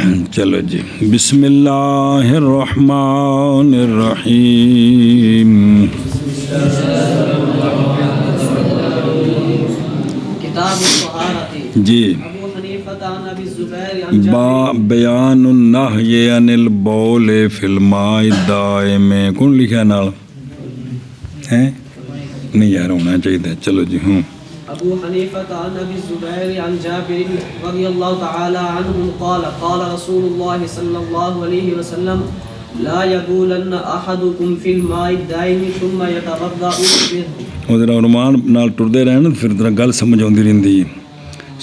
چلو جی، بسم اللہ الرحمن الرحیم۔ کتاب الطہارۃ جی، ابو حنیفہ عن ابی الزبیر عن بیان النہی عن البول فی الماء الدائم۔ کون لکھا ہے نال؟ ہیں نہیں یار، ہونا چاہیے۔ چلو جی، ہوں۔ ابو حنیفہ عن ابی الزبیر عن جابر رضی اللہ تعالی عنہ قال قال رسول اللہ صلی اللہ علیہ وسلم لا يبولن احدكم في الماء الدائم ثم يتوضا منه۔ وہ ذرا عنوان نال ٹردے رہن پھر ذرا گل سمجھ آتی رہتی ہے۔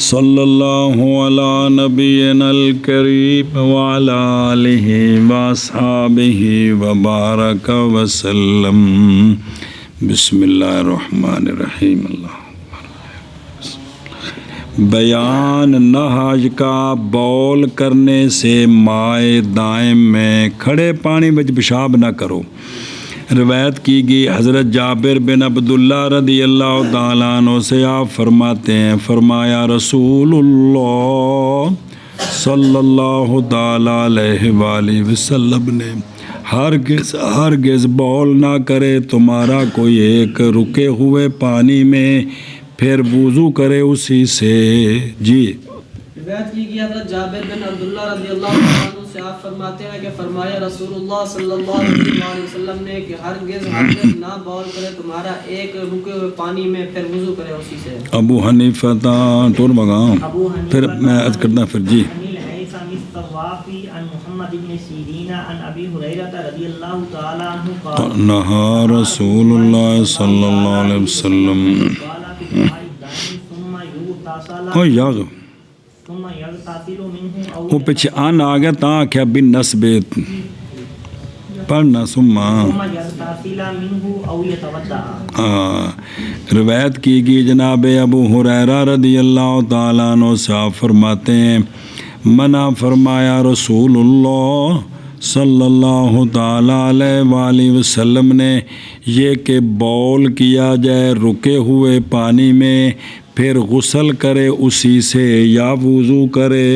صلی اللہ علی نبینا الکریم وعلی آلہ واصحابہ وبارک وسلم۔ بسم اللہ الرحمن الرحیم۔ اللہ بیان نہج کا بول کرنے سے مائے دائم میں کھڑے پانی میں پیشاب نہ کرو۔ روایت کی گئی حضرت جابر بن عبداللہ رضی اللہ تعالیٰ عنہ سے آپ فرماتے ہیں، فرمایا رسول اللہ صلی اللہ تعالیٰ علیہ وآلہ وسلم نے ہرگز بول نہ کرے تمہارا کوئی ایک رکے ہوئے پانی میں، پھر وضو کرے اسی سے۔ جی، روایت کی گئی حضرت جابر بن عبداللہ رضی اللہ عنہ سے آپ فرماتے ہیں کہ فرمایا رسول اللہ صلی اللہ علیہ وسلم نے کہ ہرگز نہ بول کرے تمہارا ایک رکے ہوئے پانی میں، پھر وضو کرے اسی سے۔ ابو حنیفہ ٹور مگاؤں پھر میں عرض کرنا پھر۔ جی، عن محمد بن سیرین عن ابی ہریرہ رضی اللہ تعالی عنہ قال نہا رسول اللہ صلی اللہ علیہ وسلم او یاغ وہ پیچھے آن آ گیا تا آکھیا بن نسب پڑھنا سما۔ روایت کی گئی جناب ابو ہریرہ رضی اللہ تعالیٰ عنہ سے آپ فرماتے ہیں، منع فرمایا رسول اللہ صلی اللہ تعالیٰ علیہ وآلہ وسلم نے یہ کہ بول کیا جائے رکے ہوئے پانی میں، پھر غسل کرے اسی سے یا وضو کرے۔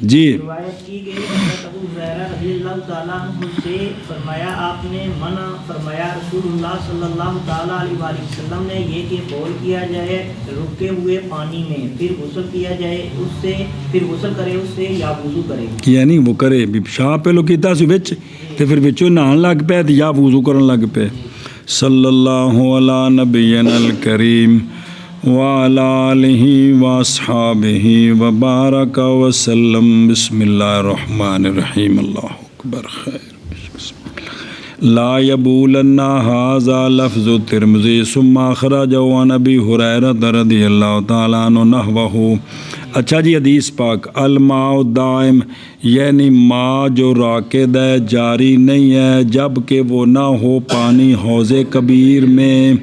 جی، روایت کی گئی حضرت ابو ہریرہ رضی اللہ تعالیٰ عنہ سے فرمایا آپ نے منع فرمایا رسول اللہ صلی اللہ تعالیٰ علیہ وآلہ وسلم نے یہ کہ بول کیا جائے رکے ہوئے پانی میں، پھر غسل کیا جائے اس سے، پھر غسل کرے اس سے یا وضو کرے۔ یعنی وہ کرے بھی پیشاب پہلو کیتا سی وچ تے پھر وچوں نہان لگ پے تے یا وضو کرن لگ پے۔ صلی اللہ علی نبینا الکریم وعلی آلہ واصحابہ وبارک وسلم۔ بسم اللہ الرحمن الرحیم۔ اللہ اکبر خیر۔ لا یبولن ھذا لفظ ترمذی ثم اخرجہ عن ابی ہریرہ رضی اللہ تعالیٰ عنہ نحوہ۔ اچھا جی، حدیث پاک الماء الدائم یعنی ماء جو راکد ہے، جاری نہیں ہے جب کہ وہ نہ ہو پانی حوض کبیر میں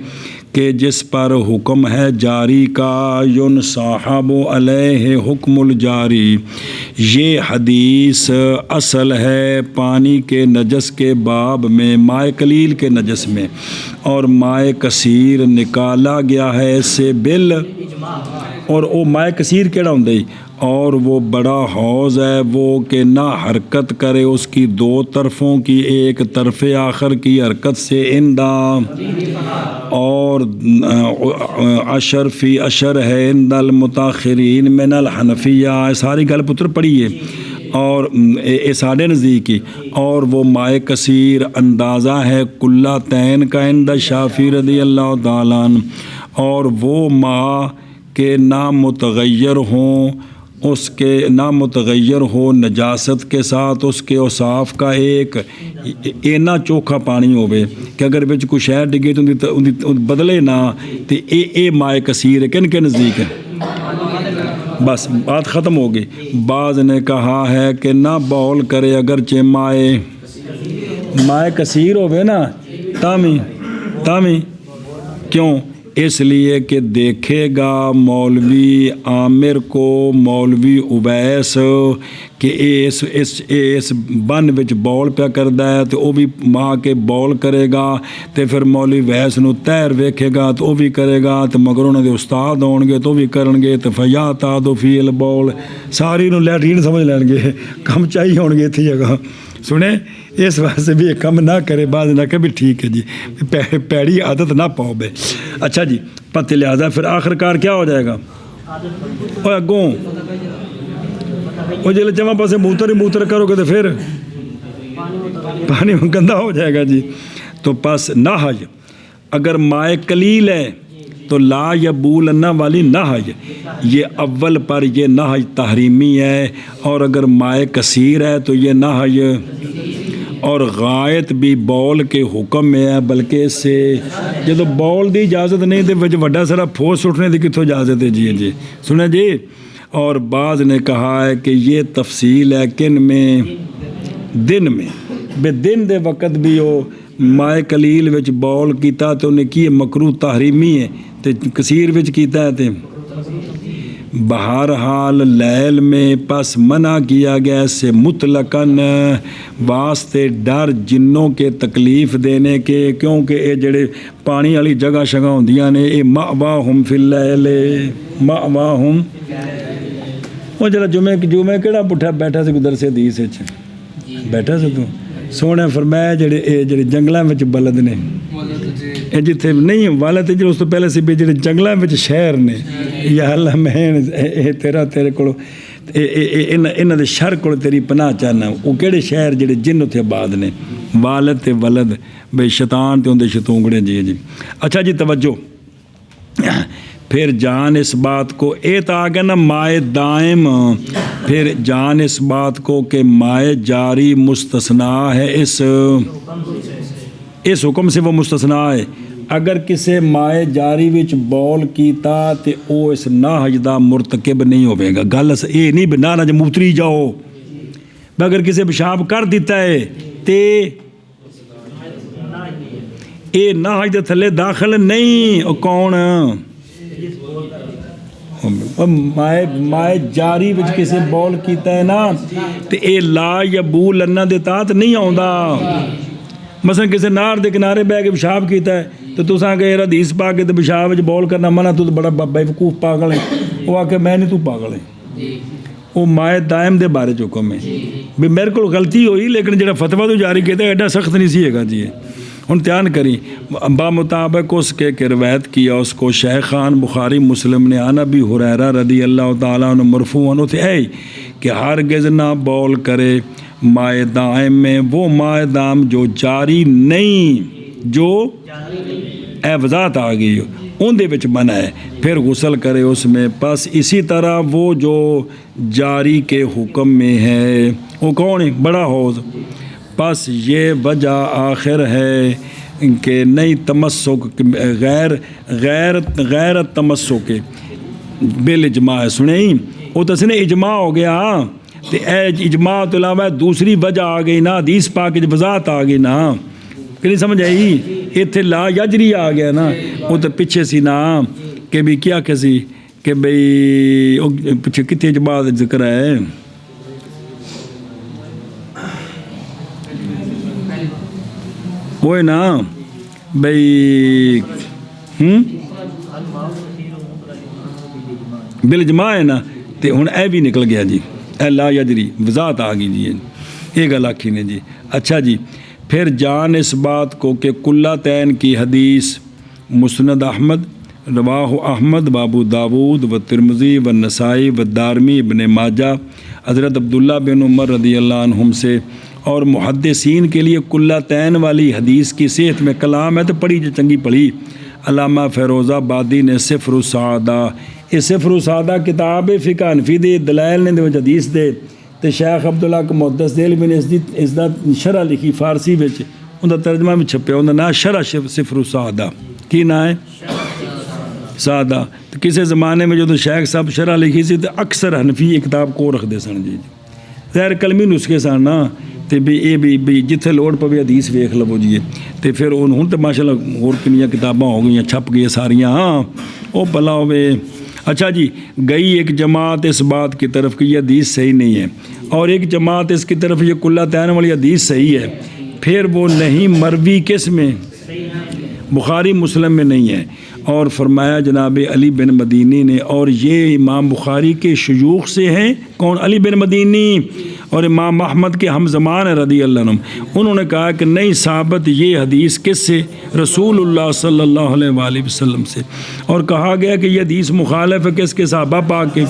کہ جس پر حکم ہے جاری کا، ینصاحب علیہ حکم الجاری۔ یہ حدیث اصل ہے پانی کے نجس کے باب میں، مائے قلیل کے نجس میں، اور مائے کثیر نکالا گیا ہے اس سے بال، اور وہ مائے کثیر کیڑا ہوں دی، اور وہ بڑا حوض ہے وہ کہ نہ حرکت کرے اس کی دو طرفوں کی، ایک طرف آخر کی حرکت سے اندہ، اور عشر فی عشر ہے عند المتاخرین من الحنفیہ۔ ساری گل پتر پڑھیے اور ساڑھے نزدیکی، اور وہ مائے کثیر اندازہ ہے کلتین کا عند شافعی رضی اللہ تعالیٰ عنہ، اور وہ ماء کے نہ متغیر ہوں، اس کے نہ متغیر ہو نجاست کے ساتھ اس کے اوصاف کا، ایک اینا چوکھا پانی ہوئے کہ اگر بچ کوئی شہر ڈگے تو بدلے نہ، تو اے مائے کثیر ہے۔ کن کے نزدیک ہے؟ بس بات ختم ہو گئی۔ بعض نے کہا ہے کہ نہ بول کرے اگرچہ مائے کثیر ہوئے نا، تامی کیوں اس لیے کہ دیکھے گا مولوی عامر کو مولوی اویس کہ اس بن وچ بال پیا کردا ہے تو وہ بھی ماں کے بال کرے گا، تو پھر مولوی ویس نو تیر ویکھے گا تو وہ بھی کرے گا، تو مگر انہوں دے استاد آن گے تو بھی کرن گے، تو فیا تا دو فی البال ساری نو لیٹرین سمجھ لین گے، کم چاہیے ہون گے اتنی جگہ سنے، اس واسطے بھی کم نہ کرے، بعد نہ کہ بھی ٹھیک ہے جی پیڑی عادت نہ پاؤ بے۔ اچھا جی پتہ لہٰذا پھر آخر کار کیا ہو جائے گا؟ اور اگوں وہ جلے جمع پاسے موتر ہی موتر کرو گے تو پھر پانی گندا ہو جائے گا جی۔ تو پس نہج اگر مائے قلیل ہے تو لا یبولن والی نہج، یہ اول پر یہ نہج تحریمی ہے، اور اگر مائے کثیر ہے تو یہ نہج، اور غائط بھی بول کے حکم میں ہے، بلکہ اس سے جب بول دی اجازت نہیں تو وچ وڈا سارا پھوس اٹھنے دی کتوں اجازت ہے جی جی سنیں جی۔ اور بعض نے کہا ہے کہ یہ تفصیل ہے کن میں؟ دن میں، بے دن دے وقت بھی وہ مائے قلیل وچ بول کیتا تو انہیں کی مکروہ تحریمی ہے، تو کثیر وچ کیتا ہے تے بہرحال لیل میں پس منع کیا گیا اس سے مطلقاً واسطے ڈر جنوں کے تکلیف دینے کے، کیونکہ یہ جڑے پانی والی جگہ شگہ ہوندیاں نے یہ مأواہم فی اللیل، مأواہم وہ جڑا جمعہ کیڑا پٹھا بیٹھا سے درس حدیث وچ بیٹھا سے تو سونے فرمایا جڑے جنگلاں وچ بلد نے یہ جتھے نہیں والد جی اس تو پہلے سی بھی جڑے جنگلاں وچ شہر نے، یا اللہ میں تیرے کو انہاں دے شر کو تیری پناہ چاہنا، وہ کہڑے شہر جڑے جن اتھے آباد نے، والد تے ولد بے شیطان تے اندے شتونگڑے جی جی۔ اچھا جی توجہ، پھر جان اس بات کو اے تو آگے نا مائے دائم، پھر جان اس بات کو کہ مائے جاری مستثنیٰ ہے اس حکم سے وہ مستثنیٰ ہے۔ اگر کسے مائے جاری وچ بول کیتا تے او اس نہج دا مرتکب نہیں ہوئے گا، گل اے نہیں بنا نہ موتری جاؤ، اگر کسے پیشاب کر دیتا ہے تے اے نہج دے تھلے داخل نہیں، او کون مائے جاری وچ کسے بول کیتا ہے نا تے اے لا یبولن دے تحت نہیں آوندا۔ مثلا کسی نہر دے کنارے بہ کے پیشاب کیتا ہے تو تساں کہ حدیث پا کے پیشاب وچ بول کرنا منع، تو بڑا بیوقوف پاگل ہے، وہ آ کے میں نہیں تو پاگل ہے، وہ مائے دائم دے بارے چ حکم ہے بھی میرے کو غلطی ہوئی لیکن جڑا فتویٰ تو جاری کیتا ہے ایڈا سخت نہیں سی گا جی۔ ہن دھیان کریں با مطابق اس کے کہ روایت کیا اس کو شیخان بخاری مسلم نے عن ابی ہریرہ رضی اللہ تعالیٰ عنہ مرفوعاً تھے اے کہ ہرگز نہ بول کرے مائے دائم میں، وہ مائے دائم جو جاری نہیں، جو اے وضاحت آ گئی ان دے وچ منع ہے، پھر غسل کرے اس میں۔ پس اسی طرح وہ جو جاری کے حکم میں ہے وہ کون ہے؟ بڑا حوض۔ پس یہ وجہ آخر ہے کہ نہیں تمسک غیر تمسک بالاجماع، سنیں وہ تو سنے اجماع ہو گیا، تو اے اجماع تو علاوہ دوسری وجہ آ گئی نا، حدیث پاک کی وضاحت آ گئی نا، کہ نہیں سمجھ آئی؟ اتنے لا یجری آ گیا نا، وہ تو پیچھے سی نا کہ بھی کیا کسی کہ بھئی پیچھے کتنے اجماع ذکر ہے، وہ نا بھئی بالاجماع ہے نا، تو ہن اے بھی نکل گیا جی، اے لا یجری وضاحت آ گئی جی، یہ گل آکھی نے جی۔ اچھا جی پھر جان اس بات کو کہ کلاتین کی حدیث مسند احمد رواہ احمد و ابو داود و ترمذی و نسائی و دارمی ابن ماجہ حضرت عبداللہ بن عمر رضی اللہ عنہم سے، اور محدثین کے لیے کلاتین والی حدیث کی صحت میں کلام ہے تو پڑھی جو چنگی پڑھی۔ علامہ فیروز آبادی نے صفر السعادہ، یہ صفر السعادہ کتاب فقہ حنفی دے دلائل نے دے حدیث دے، تو شیخ عبداللہ کو محدث دہلوی نے اس دا شرح لکھی فارسی وچ، ان دا ترجمہ بھی چھپیا، ان دا نام شرح صفر السعادہ، کی نام ہے سادہ۔ تو کسی زمانے میں جو شیخ صاحب شرح لکھی سی تو اکثر حنفی یہ کتاب کو رکھ دے سن جی، غیر کلمی نسخے سن نا، ਤੇ ਵੀ ਇਹ ਵੀ ਜਿੱਥੇ ਲੋੜ ਪਵੇ ਹਦੀਸ ਵੇਖ ਲਵੋ ਜੀ। ਤੇ ਫਿਰ ਹੁਣ ਤਾਂ ਮਾਸ਼ਾਅੱਲਾ ਹੋਰ ਕਿੰਨੀਆਂ ਕਿਤਾਬਾਂ ਹੋ ਗਈਆਂ, ਛਪ ਗਈਆਂ ਸਾਰੀਆਂ, ਉਹ ਭਲਾ ਹੋਵੇ। اچھا جی، گئی ایک جماعت اس بات کی طرف کہ یہ حدیث صحیح نہیں ہے، اور ایک جماعت اس کی طرف یہ قلتین والی حدیث صحیح ہے، پھر وہ نہیں مروی کس میں؟ بخاری مسلم میں نہیں ہے۔ اور فرمایا جناب علی بن مدینی نے، اور یہ امام بخاری کے شیوخ سے ہیں، کون؟ علی بن مدینی، اور امام احمد کے ہم زمان ہیں رضی اللہ عنہ، انہوں نے کہا کہ نہیں ثابت یہ حدیث کس سے؟ رسول اللہ صلی اللہ علیہ وآلہ وسلم سے۔ اور کہا گیا کہ یہ حدیث مخالف ہے کس کے؟ صحابہ پاک کے،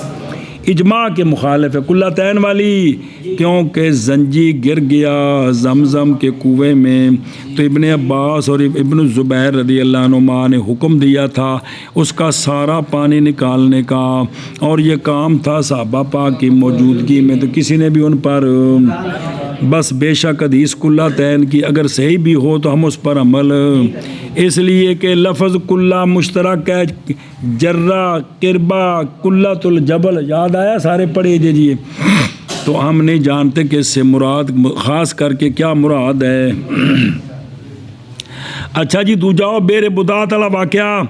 اجماع کے مخالف ہے، قلتین والی، کیونکہ زنجی گر گیا زمزم کے کنویں میں، تو ابن عباس اور ابن زبیر رضی اللہ عنہما نے حکم دیا تھا اس کا سارا پانی نکالنے کا، اور یہ کام تھا صحابہ پاک کی موجودگی میں، تو کسی نے بھی ان پر بس بے شک حدیث قلتین کی اگر صحیح بھی ہو تو ہم اس پر عمل، اس لیے کہ لفظ کلّہ مشترک ہے، جرہ، قربہ، کلۃ الجبل، یاد آیا؟ سارے پڑھے جیجیے، تو ہم نہیں جانتے کہ اس سے مراد خاص کر کے کیا مراد ہے۔ اچھا جی، دو جاؤ بیر بدعت والا واقعہ۔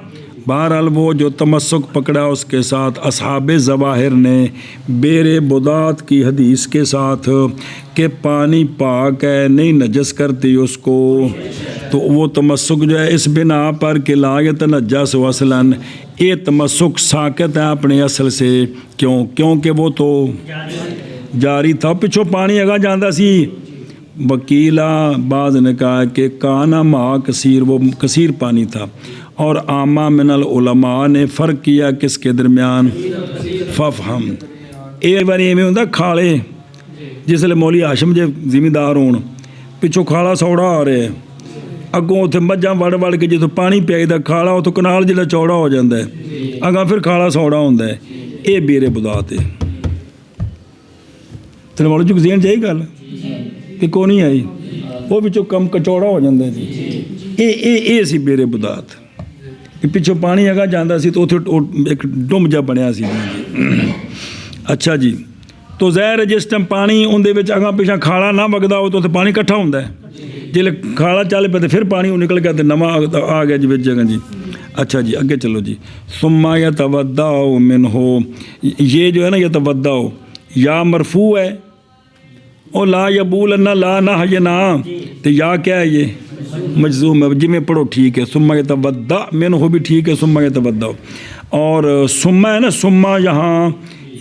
بہرحال وہ جو تمسک پکڑا اس کے ساتھ اصحاب ظواہر نے بیر بدعت کی حدیث کے ساتھ کہ پانی پاک ہے، نہیں نجس کرتی اس کو، تو وہ تمسک جو ہے اس بنا پر کہ لا یتنجس اصلاً، یہ تمسک ساکت ہے اپنے اصل سے، کیونکہ وہ تو جاری تھا، پچھو پانی اگا جاندہ سی۔ وکیلا بعض نے کہا کہ کانا ماں کثیر، وہ کثیر پانی تھا، اور عامہ من العلماء نے فرق کیا کس کے درمیان؟ ففہم، ایک بار یہ ہوتا کھاڑے، جس لئے مولی ہاشم جے ذمہ دار ہون، پچھو کھاڑا سوڑا آ رہے ہیں، اگوں اتنے مجھاں وڑ کے جتوں پانی پیائی دا کھاڑا ہو تو کنال جلہ چوڑا ہو جاندہ ہے، اگاں پھر کھاڑا سوڑا ہوندہ ہے، اے بیر بدعت ہے۔ تیرے والوں جو ذہن چاہیے گل کہ کو نہیں آئی، وہ پچھو کم کچوڑا ہو جاندہ ہے جی، اے سی بیر بدعت، کہ پچھو پانی اگا جاندہ سی تو ایک ڈم جا بنیا سی۔ اچھا جی، تو ظاہر جس ٹائم پانی اندے وچ اگاں پیچھا کھاڑا نہ وگدا ہو تو پانی کٹھا ہوندہ ہے، جلے کھاڑا چالے پہ پھر پانی نکل گیا تو نواں آ گیا جی وچ جگہ جی۔ اچھا جی اگے چلو جی، ثم یتودع منہ، یہ جو ہے نا یتودع یا مرفوع ہے، اور لا یبولن لا نہ یہ نا، تو یا کیا ہے یہ مجزوم ہے، جی میں پڑھو ٹھیک ہے، ثم یتودع منہ بھی ٹھیک ہے، ثم یتودع، اور ثم ہے نا، ثم یہاں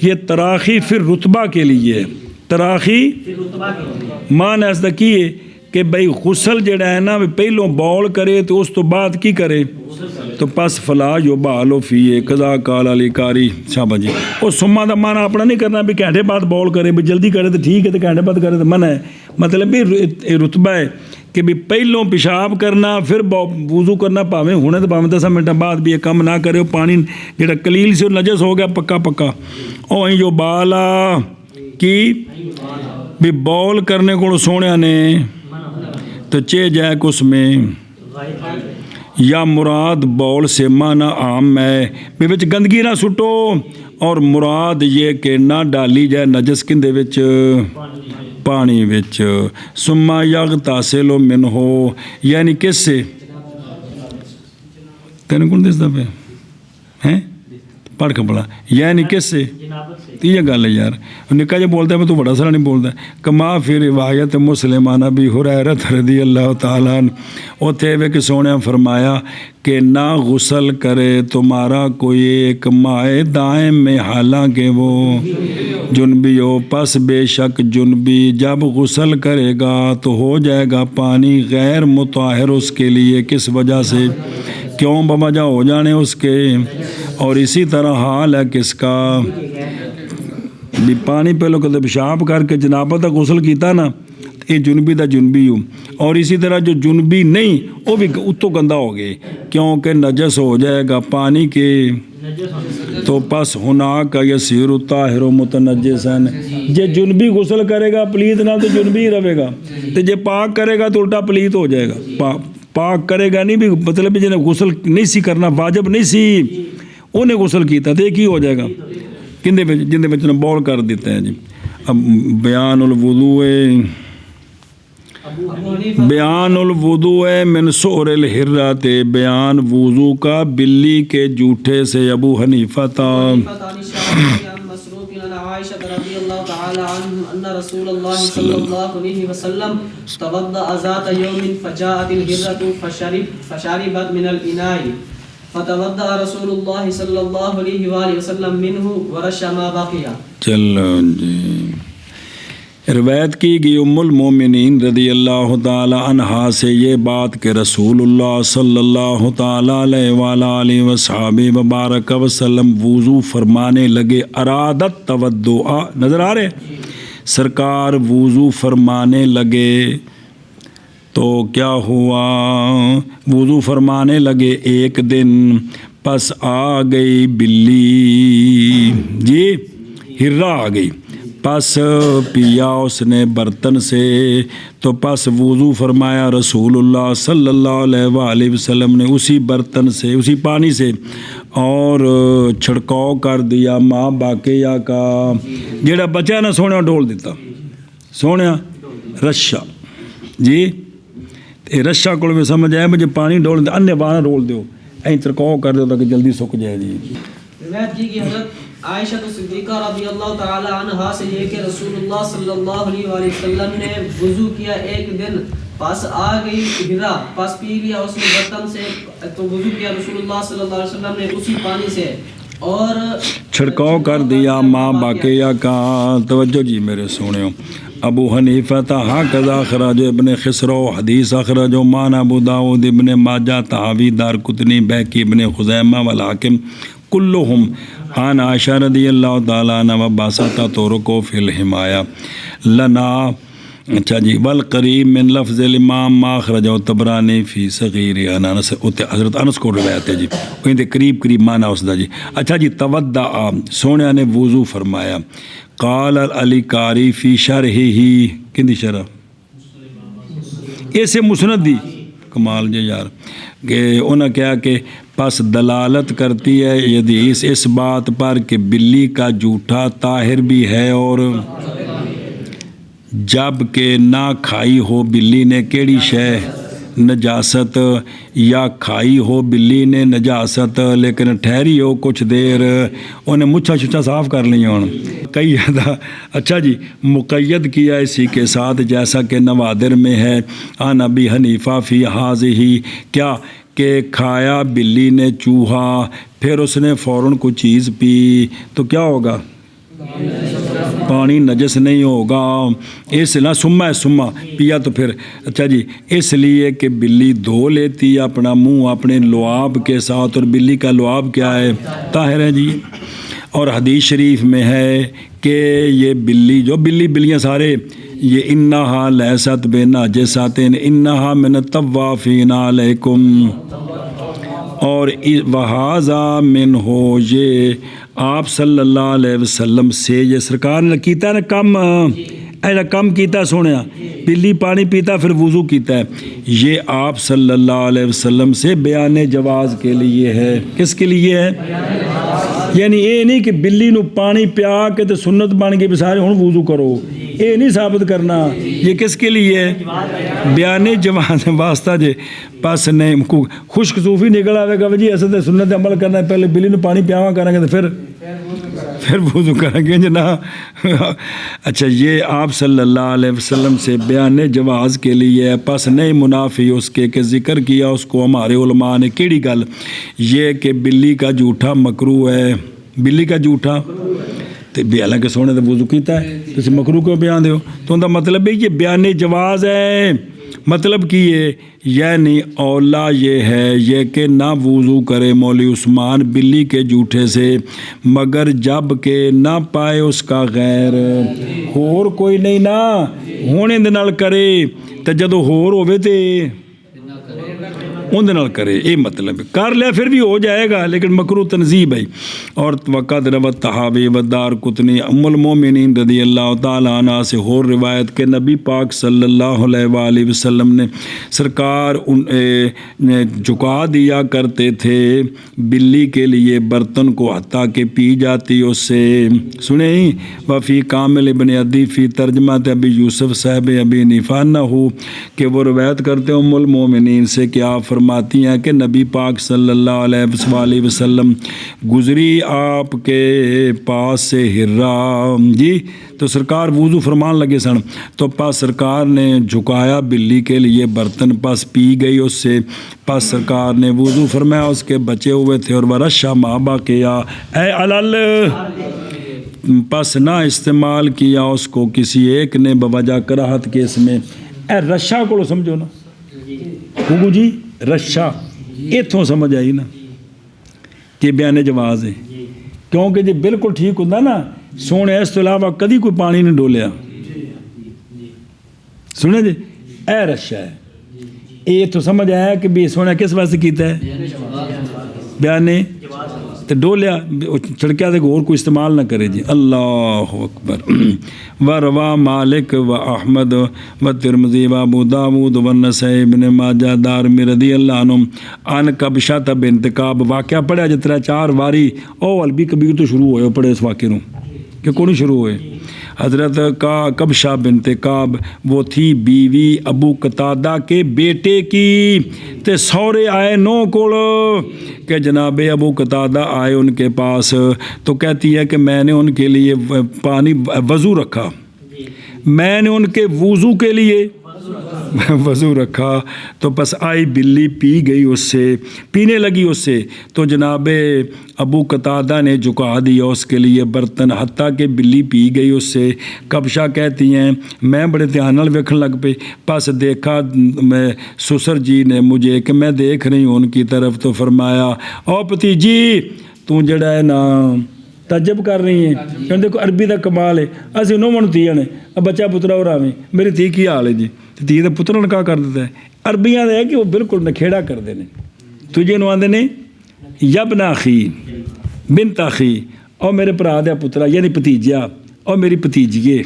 یہ تراخی پھر رتبہ کے لیے، تراخی معنی اس دا کی ہے کہ بھئی غسل جڑا ہے نا پہلوں بول کرے تو اس تو بعد کی کرے، تو پس فلا یبالو فیہ قضا قال علی کاری شابہ جی۔ اور سما دا معنی اپنا نہیں کرنا بھی گھنٹے بعد بول کرے، بھی جلدی کرے تو ٹھیک ہے، تو گھنٹے بعد کرے تو منع ہے، مطلب بھی رتبہ ہے کہ بھی پہلوں پیشاب کرنا پھر وضو کرنا، پاویں ہونے تو پاویں 10 منٹ بعد بھی یہ کم نہ کرے، پانی جڑا قلیل سے نجس ہو گیا پکا پکا، اور جو بالا کی بھی بول کرنے کو سونے نے تو چے جائے کہ اس میں یا مراد بول سے معنی عام ہے بھی وچ گندگی نہ سٹو، اور مراد یہ کہ نہ ڈالی جائے نجس کندے وچ؟ پانی وچ۔ ثم یغتسل منہ، یعنی کس سے؟ تینے کون دس دفعہ ہیں پڑھ کے پڑھا، یعنی کس سے؟ یہ گل ہے یار، نکا جو بولتا ہے میں تو بڑا سارا نہیں بولتا ہے۔ کما فی روایت مسلمان ابی ہریرہ رضی اللہ تعالیٰ عنہ، اوتھے وے کہ سونے فرمایا کہ نہ غسل کرے تمہارا کوئی ایک مائے دائم میں حالانکہ وہ جنبی ہو، پس بے شک جنبی جب غسل کرے گا تو ہو جائے گا پانی غیر مطہر اس کے لیے، کس وجہ سے؟ کیوں؟ بوجہ ہو جانے اس کے۔ اور اسی طرح حال ہے کس کا بھی پانی پہ لوگ پیشاب کر کے جنابت کا غسل کیتا نا، یہ جنبی دا جنبی ہوں، اور اسی طرح جو جنبی نہیں وہ بھی اتو گندہ ہو گئے کیونکہ نجس ہو جائے گا پانی کے، تو پس ہونا کا یسیر طاہر و متنجسن، جے جنبی غسل کرے گا پلیت نہ تو جنبی ہی رہے گا، تو جے پاک کرے گا تو الٹا پلیت ہو جائے گا، پاک کرے گا نہیں بھی مطلب جنہیں غسل نہیں سی کرنا واجب نہیں سی انہیں غسل کیتا تو ایک ہی ہو جائے گا، جن بچوں نے بول کر دیتے ہیں جی۔ اب بیان الوضوء بیان الوضو ہے من سور الحرات، بیان وضو کا بلی کے جوٹے سے ابو حنیفہ تھا. عائشة رضي الله تعالى عنه أن رسول الله صلى الله عليه وسلم توضأ ذات يوم فجاءت الهرة فشربت من الإناء فتوضأ رسول الله صلى الله عليه وآله وسلم منه ورش ما بقي. چلو جی، روایت کی گئی ام المومنین رضی اللہ تعالی عنہا سے یہ بات کہ رسول اللہ صلی اللہ تعالی علیہ وآلہ وصحبہ وبارک وسلم وضو فرمانے لگے. ارادت تودع، نظر آ رہے، سرکار وضو فرمانے لگے تو کیا ہوا؟ وضو فرمانے لگے ایک دن، پس آ گئی بلی، جی ہرہ آ گئی، پس پیا اس نے برتن سے، تو پس وضو فرمایا رسول اللہ صلی اللہ علیہ وآلہ وسلم نے اسی برتن سے، اسی پانی سے، اور چھڑکاؤ کر دیا ماں باقیہ کا، جیڑا بچہ نہ سونے ڈول دیتا، سونے رشا، جی رشا کو میں سمجھ آیا مجھے پانی ڈول دے، انہیں بانا ڈول دیو، این چھڑکاؤ کر دو تاکہ جلدی سک جائے. جی روایت کی کہ حضرت عائشہ صدیقہ رضی اللہ تعالی عنہا سے یہ کہ رسول اللہ صلی اللہ علیہ وآلہ وسلم نے وضو کیا ایک دن، پس آ گئی ہرہ، پس پی لیا اس نے برتن سے، تو وضو کیا رسول اللہ صلی اللہ علیہ وسلم نے اسی پانی سے اور چھڑکاؤ کر دیا ماں باقیہ کا. توجہ جی میرے سونیو، ابو حنیفہ ہکذا اخرج ابن خسرو حدیث اخرج مان ابو داؤد ابن ماجہ طحاوی دارقطنی بیہقی ابن خزیمہ والحاکم کلہم عن عائشہ رضی اللہ تعالیٰ عنہ وباسطہ تورکو فی الحمایہ لنا. اچھا جی، والقریب من لفظ الامام ما اخرجہ طبرانی فی صغیر انس، حضرت انس کو روایت ہے جی، وہیں دے قریب قریب معنی اس دا جی. اچھا جی، تودع سونے نے وضو فرمایا. قال علی کاری فی شرح ہی، کن دی شرح؟ ایسے مسند دی، کمال جی یار، کہ انہوں نے کہا کہ پس دلالت کرتی ہے یہ حدیث اس بات پر کہ بلی کا جوٹا طاہر بھی ہے، اور جب کہ نہ کھائی ہو بلی نے کیڑی شے نجاست، یا کھائی ہو بلی نے نجاست لیکن ٹھہری ہو کچھ دیر، انہیں مچھا شچھا صاف کر لی ہوں کئی تھا. اچھا جی، مقید کیا اسی کے ساتھ جیسا کہ نوادر میں ہے عن ابی حنیفہ فی حاضہ، کیا کہ کھایا بلی نے چوہا پھر اس نے فوراً کوئی چیز پی تو کیا ہوگا؟ پانی نجس نہیں ہوگا، اس نہ سما پیا تو پھر. اچھا جی، اس لیے کہ بلی دھو لیتی اپنا منہ اپنے لعاب کے ساتھ، اور بلی کا لعاب کیا ہے؟ طاہر ہے جی. اور حدیث شریف میں ہے کہ یہ بلی، جو بلیاں سارے، یہ انہا لیست بنجسۃ انہا من الطوافین علیکم، اور وہذا من ہو، یہ آپ صلی اللہ علیہ وسلم سے یہ سرکار نے کیتا نا کم، ایسا کم کیتا سونیا، بلی پانی پیتا پھر وضو کیتا ہے، یہ آپ صلی اللہ علیہ وسلم سے بیان جواز کے لیے ہے. کس کے لیے ہے؟ یعنی یہ نہیں کہ بلی نو پانی پیا کے تو سنت بن کے سارے ہوں وضو کرو، یہ نہیں ثابت کرنا. یہ کس کے لیے ہے؟ بیان جواز واسطہ جے. پس نہیں خشک صوفی نکل آئے گا جی ایسے سنت عمل کرنا ہے، پہلے بلی نو پانی پیاوا کریں گے تو پھر وضو کریں گے جناب. اچھا، یہ آپ صلی اللہ علیہ وسلم سے بیان جواز کے لیے، پس نہیں منافی اس کے کہ ذکر کیا اس کو ہمارے علماء نے. کیڑی گل؟ یہ کہ بلی کا جھوٹا مکروہ ہے، بلی کا جھوٹا تو حالانکہ سونے تو وضو کیتا ہے، تو مکروہ کو بیان دیو، تو ان کا مطلب ہے یہ بیان جواز ہے. مطلب کی ہے، یعنی اولا یہ ہے یہ کہ نہ وضو کرے مولوی عثمان بلی کے جھوٹے سے، مگر جب کہ نہ پائے اس کا غیر، اور کوئی نہیں نہ ہونے دے نال کرے، تو جدو ہور ہوئے تے ਉਹਦੇ ਨਾਲ ਕਰੇ, ਇਹ ਮਤਲਬ ਕਰ ਲਿਆ ਫਿਰ ਵੀ ਹੋ ਜਾਏਗਾ, ਲੇਕਿਨ ਮਕਰੂ ਤਨਜ਼ੀਬ ਹੈ। اور وقت روت تحاوی ودار کتنی ام المومنین رضی اللہ تعالیٰ عنہ سے ہو روایت کہ نبی پاک صلی اللہ علیہ وآلہ وسلم نے سرکار جھکا دیا کرتے تھے بلی کے لیے برتن کو حتیٰ کہ پی جاتی اس سے. سنیں وفی کامل ابن عدی فی ترجمہ ابی یوسف صاحب ابی نفان نہ ہو کہ وہ روایت کرتے ام المومنین سے کہ آپ فرماتی ہیں کہ نبی پاک صلی اللہ علیہ وآلہ وسلم گزری آپ کے پاس سے ہرا جی، تو سرکار وضو فرمان لگے سن تو پاس سرکار نے جھکایا بلی کے لیے برتن، پاس پی گئی اس سے، پاس سرکار نے وضو فرمایا، اس کے بچے ہوئے تھے اور ورشا مابا کیا اے علل، پس نہ استعمال کیا اس کو کسی ایک نے بوجہ کراہت کے اس میں. اے رشا کو سمجھو نا گگو جی، رشا اتوں سمجھ آئی نا کہ بیان جواز ہے، کیونکہ جی بالکل ٹھیک ہوں نا سونے اس تو علاوہ کدی کوئی پانی نہیں ڈولیا. سنے جی اے رشا ہے، یہ تو سمجھ آیا کہ بھی سونے کس واسطے کیتا ہے، بیان تو ڈولیا چھڑکیا دے اور کوئی استعمال نہ کرے جی. اللہ اکبر. وروا مالک و احمد و ترمذی و ابو داود و نسائی ابن ماجہ دارمی رضی اللہ عنہ ان کبشہ بنت کعب. واقعہ پڑھا جتنا 4 واری او البی کبیر تو شروع ہوئے پڑھے اس واقعے نو کہ کون شروع ہوئے. حضرت کبشہ بنت کعب وہ تھی بیوی ابو قتادہ کے بیٹے کی، تے سورے آئے نو کول کہ جناب ابو قتادہ آئے ان کے پاس تو کہتی ہے کہ میں نے ان کے لیے پانی وضو رکھا، میں نے ان کے وضو کے لیے وضو رکھا تو بس آئی بلی پی گئی اس سے، پینے لگی اس سے، تو جناب ابو قتادہ نے جھکا دیا اس کے لیے برتن حتیٰ کہ بلی پی گئی اس سے. کبشہ کہتی ہیں میں بڑے دھیان نال ویکھن لگ پئی، پس دیکھا میں سسر جی نے مجھے کہ میں دیکھ رہی ہوں ان کی طرف تو فرمایا او بھتیجی تو جڑا ہے نا تعجب کر رہی ہیں کہ دیکھو عربی دا کمال ہے، اسی نومن تھی نے اب بچہ پترا ہو رہا میری تھی کی حال ہے جی، تھی تو پترا نے کہا کر دیتا ہے. عربیاں ہے کہ وہ بالکل نکھیڑا کرتے ہیں، تجھے نو آندے نے یبن اخی بنت اخی او میرے برا دیا پترا یعنی بھتیجیا او میری بھتیجیے.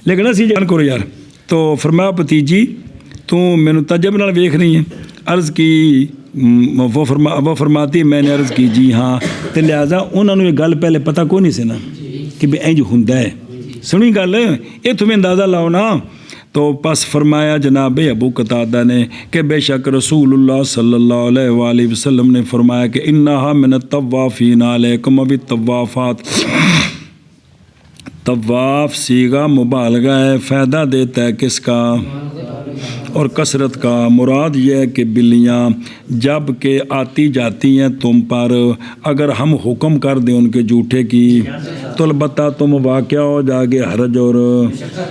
لیکن اسی جان کرو یار. تو فرمایا بھتیجی تو مینوں تعجب نال ویکھ رہی ہے. عرض کی وہ فرماتی میں نے عرض کی جی ہاں، تو لہٰذا انہوں نے یہ گل پہلے پتہ کو نہیں سی نا کہ بھی اینج ہوندا ہے. سنی گل یہ تمہیں اندازہ لاؤ نا. تو پس فرمایا جناب ابو قتادہ نے کہ بے شک رسول اللہ صلی اللہ علیہ وآلہ وسلم نے فرمایا کہ انہا من الطوافین علیکم ابی طوافات. طواف صیغہ مبالغہ ہے، فائدہ دیتا ہے کس کا اور کثرت کا. مراد یہ ہے کہ بلیاں جب کہ آتی جاتی ہیں تم پر، اگر ہم حکم کر دیں ان کے جھوٹے کی تو البتہ تم واقع ہو جاگے حرج، اور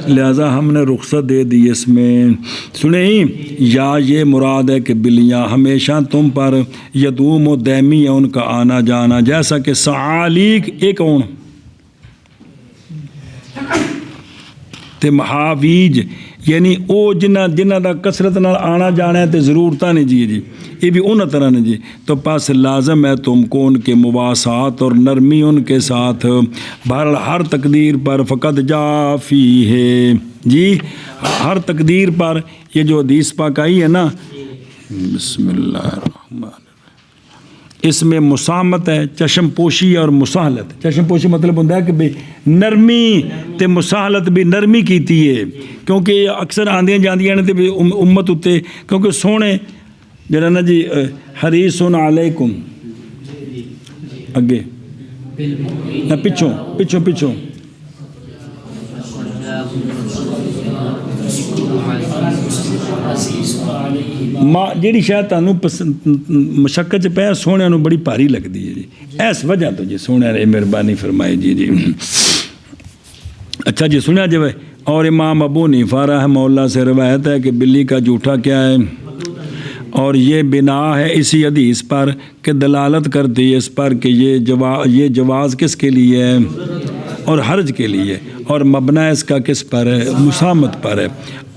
لہٰذا ہم نے رخصت دے دی اس میں. سنیں یا یہ مراد ہے کہ بلیاں ہمیشہ تم پر یدوم و دائمی ہے ان کا آنا جانا، جیسا کہ سعالیق ایک اون تے محاویج یعنی او جنہ دا کثرت نال آنا جانا ہے تے ضرورتاں نے جی یہ بھی انہوں طرح نے جی. تو پس لازم ہے تم کو ان کے مواسات اور نرمی ان کے ساتھ بہرحال ہر تقدیر پر فقط جا فی ہے جی، ہر تقدیر پر. یہ جو حدیث پاک آئی ہے نا بسم اللہ الرحمن، اس میں مسامت ہے، چشم پوشی اور مساہلت. چشم پوشی مطلب ہوتا ہے کہ بھئی نرمی تے مساہلت بھی نرمی کیتی ہے، کیونکہ اکثر آندیاں جاندیاں نے تے امت اتے کیونکہ سونے جڑا نا جی حریصن علیکم اگے نہ پچھوں ماں جیڑی شاید تانوں مشقت چ پہ سونے نو بڑی بھاری لگتی ہے جی، اس وجہ تو جی سونے نے مہربانی فرمائی جی. اچھا جی سنیا جی. اور امام ابو حنیفہ رحمہ اللہ سے روایت ہے کہ بلی کا جھوٹا کیا ہے، اور یہ بنا ہے اسی حدیث پر کہ دلالت کرتی ہے اس پر کہ یہ جواز کس کے لیے ہے اور حرج کے لیے، اور مبنی اس کا کس پر ہے، مسامت پر ہے.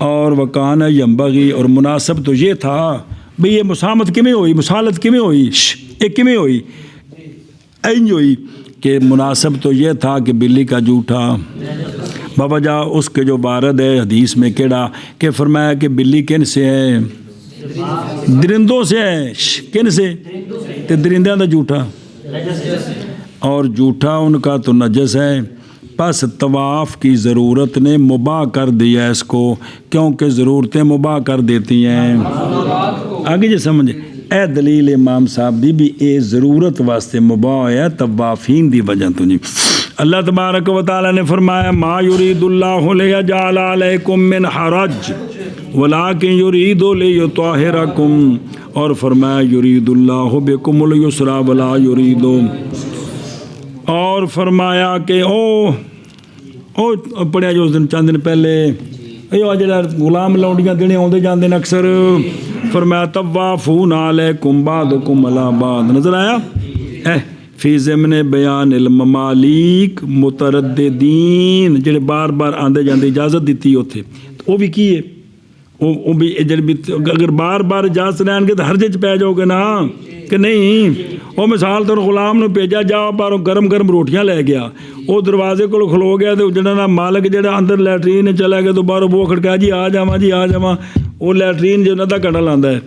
اور وکان ینبغی اور مناسب تو یہ تھا بھی یہ مسامت کیویں ہوئی, مسالت کیویں ہوئی, یہ کیویں ہوئی؟ اینج ہوئی کہ مناسب تو یہ تھا کہ بلی کا جھوٹا بابا جا اس کے جو وارد ہے حدیث میں کیڑا کہ فرمایا کہ بلی کن سے ہے؟ درندوں سے ہے. کن سے؟ تے درندوں کا جھوٹا, اور جھوٹا ان کا تو نجس ہے. پس طواف کی ضرورت نے مباح کر دیا اس کو, کیونکہ ضرورتیں مباح کر دیتی ہیں. آگے جی سمجھے اے دلیل امام صاحب دی بھی اے ضرورت واسطے مباح ہے طوافین دی وجہ تو نہیں. اللہ تبارک و تعالی نے فرمایا ما یرید اللہ لیجعل علیکم من حرج ولکن یرید لیطہرکم, اور فرمایا یرید اللہ بکم اليسر ولا یرید, اور فرمایا کہ او پڑھیا جو اس دن چند دن پہلے یہ جڑا غلام لونڈیاں دینے آتے جاندے نے اکثر, فرمایا طوافون علیکم بعضکم علی بعض. نظر آیا فی ضمن بیان الممالک مترددین جڑے بار بار آندے جاندے اجازت دیتی اوتھے, وہ بھی کی ہے وہ بھی اگر بار بار اجازت لین گے تو ہر جج پی جاؤ گے نا کہ نہیں. وہ مثال طور غلام نے بھیجا جا باہروں گرم گرم روٹیاں لے گیا, وہ دروازے کو کھلو گیا تو جڑا مالک جڑا اندر لیٹرین چلا گیا تو باہروں بو کھڑکایا جی آ جاواں. وہ لیٹرین جو ادھا گھنٹہ لاندہ ہے,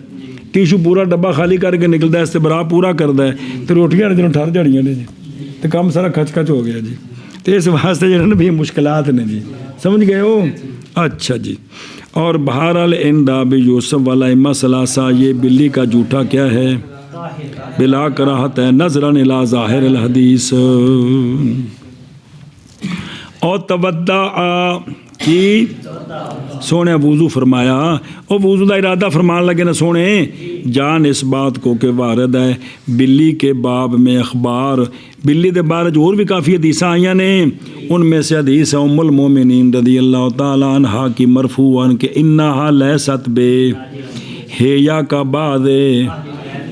ٹیشو پورا ڈبہ خالی کر کے نکلتا ہے, استبراء پورا کرتا ہے, تو روٹیاں جنہوں ٹھر جڑیاں نے جی, تو کام سارا کھچ کھچ ہو گیا جی. تو اس واسطے جنہوں بھی مشکلات نے جی, سمجھ گئے ہو. اچھا جی, اور بہرحال انداب یوسف والائمہ ثلاثہ, یہ بلی کا جھوٹا کیا ہے؟ بلا کراہت ہے نظراً الی ظاہر الحدیث. اور تودع کی سونے وضو فرمایا, اور وضو کا ارادہ فرمان لگے نا سونے جان اس بات کو کہ وارد ہے بلی کے باب میں اخبار, بلی دے بارے اور بھی کافی حدیثیں آئیاں نے, ان میں سے حدیث ہے ام المومنین رضی اللہ تعالیٰ عنہا کی مرفوعاً کہ انہا لیست بے ہیا کا بعد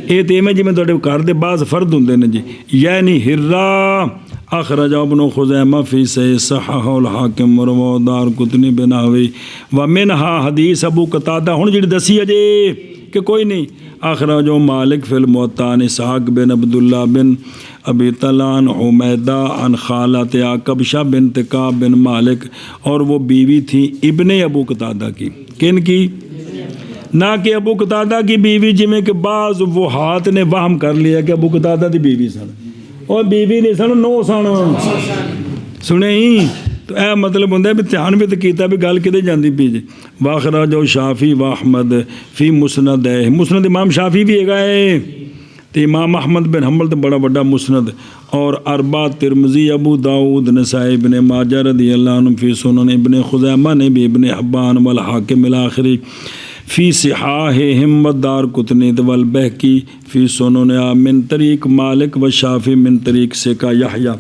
اے تے میں جی میں تھوڑے گھر دے بعض فرد ہوندے نے جی, یعنی ہرہ اخرج ابن خزیمہ فی صحیح الحاکم ورواه دارقطنی بنحوی ومنہا حدیث ابو قتادہ. ہن جڑی دسی اجے کہ کوئی نہیں, اخرج مالک فی الموطا اسحاق بن عبداللہ بن ابی طلحہ حمیدہ عن خالۃ کبشہ بنت کعب بن مالک, اور وہ بیوی تھی ابن ابو قتادہ کی. کن کی؟ نہ کہ ابو قتادہ کی بیوی جی میں کہ بعض وحات نے وہم کر لیا کہ ابو قتادہ دی بیوی سن, اور بیوی نہیں سن, نو سن. سنے ہی تو اے مطلب ہوتا ہے بھی دھیان بھی تو کیتا بھی گل کدے جاندی پی جی. واخرج شافی و احمد فی مسند ہے, مسند امام شافی بھی ہے تو امام احمد بن حنبل تو بڑا بڑا مسند, اور اربع ترمذی ابو داؤد نسائی ابن ماجہ رضی اللہ عنہ فی سنن ابن خزیمہ نے بھی ابن حبان والحاکم الاخری فی صحاحہم والدارقطنی والبہقی فی سنن من طریق مالک و شافی من طریق سکا یحییٰ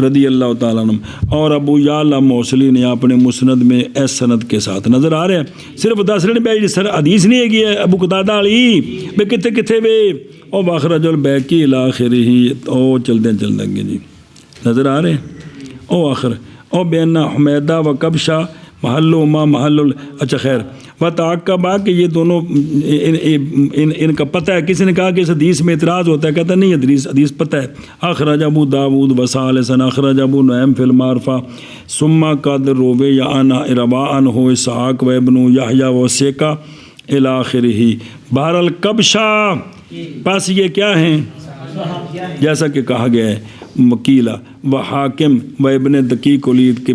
رضی اللہ تعالیٰ عنہ, اور ابو یعلا موصلی نے اپنے مسند میں اس سند کے ساتھ. نظر آ رہے ہیں صرف دس رہے پہ سر حدیث نہیں ہے گی ابو قتادہ والی بے کتے کتے وے, او واخرج البیقی الی آخرہ, او چلتے گے جی. نظر آ رہے ہیں او آخر او بین حمیدہ و کبشہ محلہما محل اچھا خیر و تعقبہ کہ یہ دونوں ان کا پتہ ہے. کسی نے کہا کہ اس حدیث میں اعتراض ہوتا ہے, کہتا نہیں حدیث پتہ ہے. اخرج ابو داود وصالحا اخرج ابو نعیم فی المعرفہ ثم قد روی روا عنہ اسحاق و ابن یحییٰ و سیکا الی آخرہ. بہرحال کبشہ پس یہ کیا ہیں جیسا کہ کہا گیا ہے وکیلہ و حاکم و ابن دقیق العید کے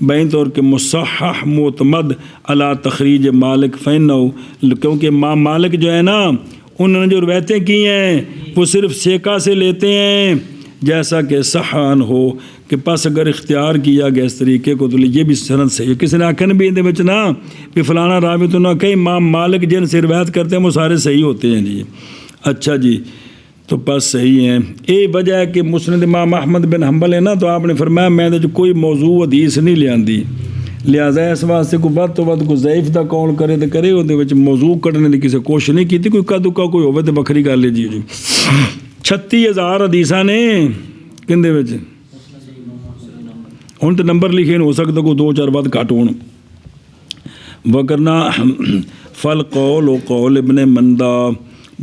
بین طور کے مصحح معتمد علی تخریج مالک فإنہ, کیونکہ امام مالک جو ہے نا انہوں نے جو روایتیں کی ہیں وہ صرف سیکا سے لیتے ہیں, جیسا کہ صحان ہو کہ پس اگر اختیار کیا گیا اس طریقے کو تو یہ بھی سند صحیح ہے. کسی نے آخر بھی اندر نا بھی فلانا راوی تو نہ کہ امام مالک جن سے روایت کرتے ہیں وہ سارے صحیح ہوتے ہیں جی. اچھا جی, تو بس صحیح ہیں. یہ وجہ ہے کہ مسند امام احمد بن حنبل ہے نا, تو آپ نے فرمایا میں نے کوئی موضوع حدیث نہیں لیاندی, لہٰذا اس واسطے کوئی ود تو ود کوئی ضعیف دا قول کرے تو کرے, وہ موضوع کٹنے کی کسی کوشش نہیں کی. کوئی کدو کا کوئی ہوئے تو بکری گل ہے جی. 36,000 حدیثاں نے کندے وچ, ہن تو نمبر لکھے ہو سکتا کوئی 2-4 ود گھٹ ہون. وکرنا فل قول و قول ابن مندہ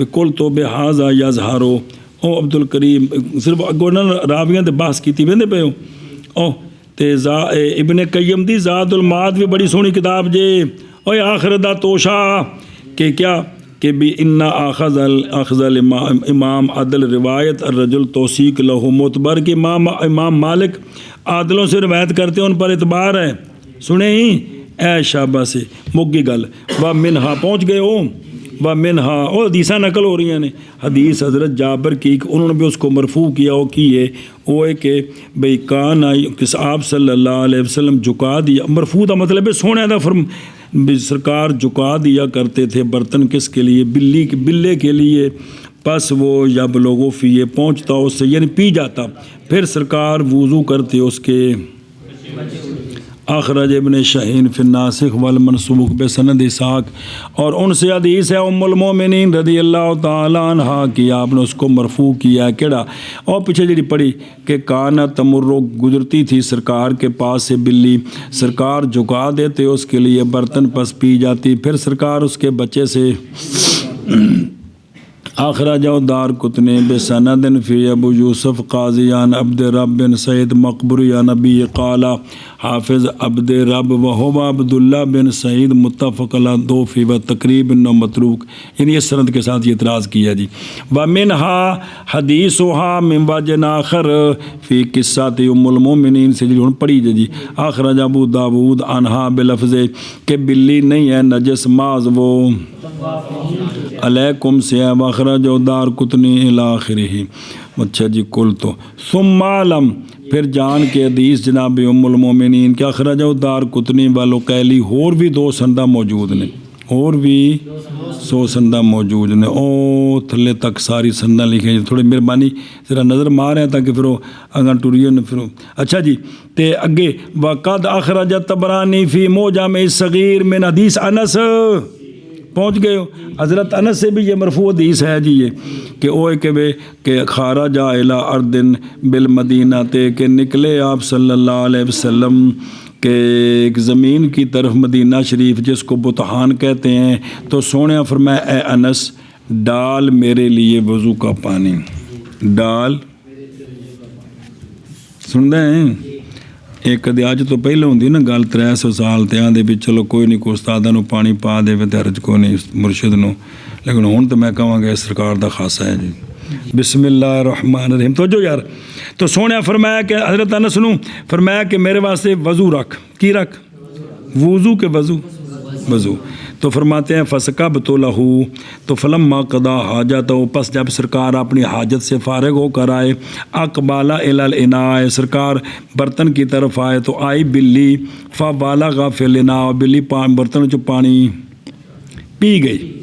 بکل تو بحاظہ یظہرو او عبد الکریم صرف اگوں نہ راویاں تے بحث کیتی ویندے پئے ہو او تے ابن قیم دی زاد المعاد بھی بڑی سونی کتاب جے اوے آخر دا توشا کہ کیا کہ بھی ان اخذ امام عدل روایت الرجل توثیق لہو معتبر کہ امام مالک عادلوں سے روایت کرتے ہیں ان پر اعتبار ہے سنے ہی اے شابہ سے مگی گل و منہا پہنچ گئے ہو و منہا اور حدیثاں نقل ہو رہی ہیں حدیث حضرت جابر کی انہوں نے بھی اس کو مرفوع کیا وہ کی ہے وہ ہے کہ بھئی کان کس آپ صلی اللہ علیہ وسلم جھکا دیا مرفوع کا مطلب ہے سونے دا فرم سرکار جھکا دیا کرتے تھے برتن کس کے لیے بلے کے لیے پس وہ جب لوگوں فی یہ پہنچتا اس سے یعنی پی جاتا پھر سرکار وضو کرتے اس کے اخرج ابن شاہین فی الناسخ والمنسوخ بسند اسحاق اور ان سے حدیث ہے ام المومنین رضی اللہ تعالیٰ عنہ کی آپ نے اس کو مرفوع کیا ہے کیڑا اور پیچھے جڑی پڑھی کہ کانا تمرو گزرتی تھی سرکار کے پاس سے بلی سرکار جھکا دیتے اس کے لیے برتن پس پی جاتی پھر سرکار اس کے بچے سے اخرج دار قطنی بسند فی ابو یوسف قاضیان عبد رب بن سعید مقبری نبی قال حافظ عبد رب وہو عبداللہ بن سعید متفق علی دو فی و تقریب نو متروک یعنی اس سند کے ساتھ یہ اعتراض کیا جی ومنہا حدیثہا من وجہ آخر فی قصۃ ام المومنین سے جو پڑھی جی اخرج ابو داود عنہا بلفظ کہ بلی نہیں ہے نجس معاذ وہ علیکم سے اخرج دار قطنی الی آخرہ اچھا جی کل تو ثم علم پھر جان کے حدیث جناب ام المومنین کیا اخرج دار قطنی والوکیلی اور بھی دو سندہ موجود نے اور بھی 100 سندہ موجود نے او تھلے تک ساری سندہ لکھیں تھوڑی مہربانی ذرا نظر ماریں تاکہ پھر اگر ٹوریے نہ پھر اچھا جی تے اگے وقد اخرج طبرانی فی موجم الصغیر من حدیث انس پہنچ گئے ہو حضرت انس سے بھی یہ مرفوع حدیث ہے جی یہ کہ اوے کہ خارج الی ارض بالمدینہ تے کہ نکلے آپ صلی اللہ علیہ وسلم کہ ایک زمین کی طرف مدینہ شریف جس کو بطحان کہتے ہیں تو سونے فرمایا اے انس ڈال میرے لیے وضو کا پانی ڈال سن رہے ہیں ایک کدی اج تو پہلے ہوندی نا گل 300 سال تے آندے بھی چلو کوئی نہیں کو استاداں نو پانی پا دے تے حرج کو نہیں مرشد نو لیکن ہن تو میں کہاں گا سرکار دا خاصہ ہے جی بسم اللہ الرحمن الرحیم تو جو یار تو سونے فرمایا کہ حضرت انس نو فرمایا کہ میرے واسطے وضو رکھ کی رکھ وضو کے وضو تو فرماتے ہیں فسکبت لہو تو فلما قضا حاجتہ پس جب سرکار اپنی حاجت سے فارغ ہو کر آئے اقبال الی الاناء سرکار برتن کی طرف آئے تو آئی بلی فبالغ فی الاناء بلی برتن جو پانی پی گئی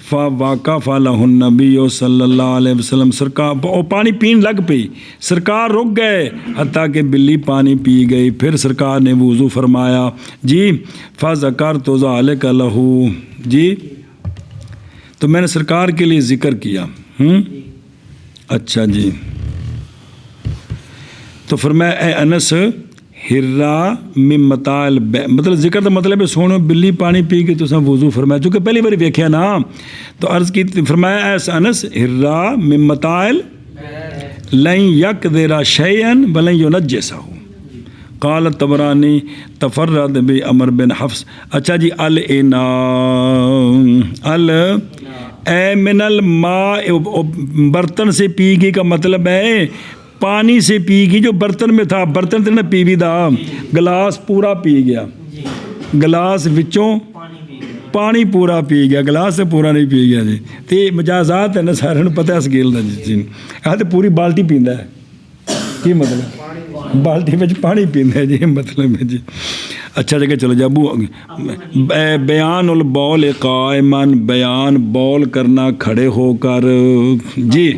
فواقف لہ النبی صلی اللہ علیہ وسلم سرکار پانی پین لگ پئی سرکار رک گئے حتیٰ کہ بلی پانی پی گئی پھر سرکار نے وضو فرمایا جی فذکرت ذلک لہ جی تو میں نے سرکار کے لیے ذکر کیا اچھا جی تو فرمایا اے انس ہرا من متاع مطلب ذکر کا مطلب ہے سونے بلی پانی پی کے تو وضو فرمایا چونکہ پہلی بار ویکھیا نا تو عرض کی فرمایا اے انس ہرا من متاع لن یقدر شیئا ولن ینجسہ قال الطبرانی تفرد بعمر بن حفص اچھا جی اے من الماء برتن سے پی گئی کا مطلب ہے پانی سے پی گئی جو برتن میں تھا برتن تھے نا پی بھی دا گلاس پورا پی گیا گلاس وچوں پانی پورا پی گیا گلاس سے پورا نہیں پی گیا جی تے مجازات ہے نا سارے پتہ اس گیل دا جی تے پوری بالٹی پیندا ہے کی مطلب بالٹی وچ پانی پیندا ہے جی مطلب ہے جی اچھا جگہ چلو جی ابو بیان البول قائما بیان بول کرنا کھڑے ہو کر جی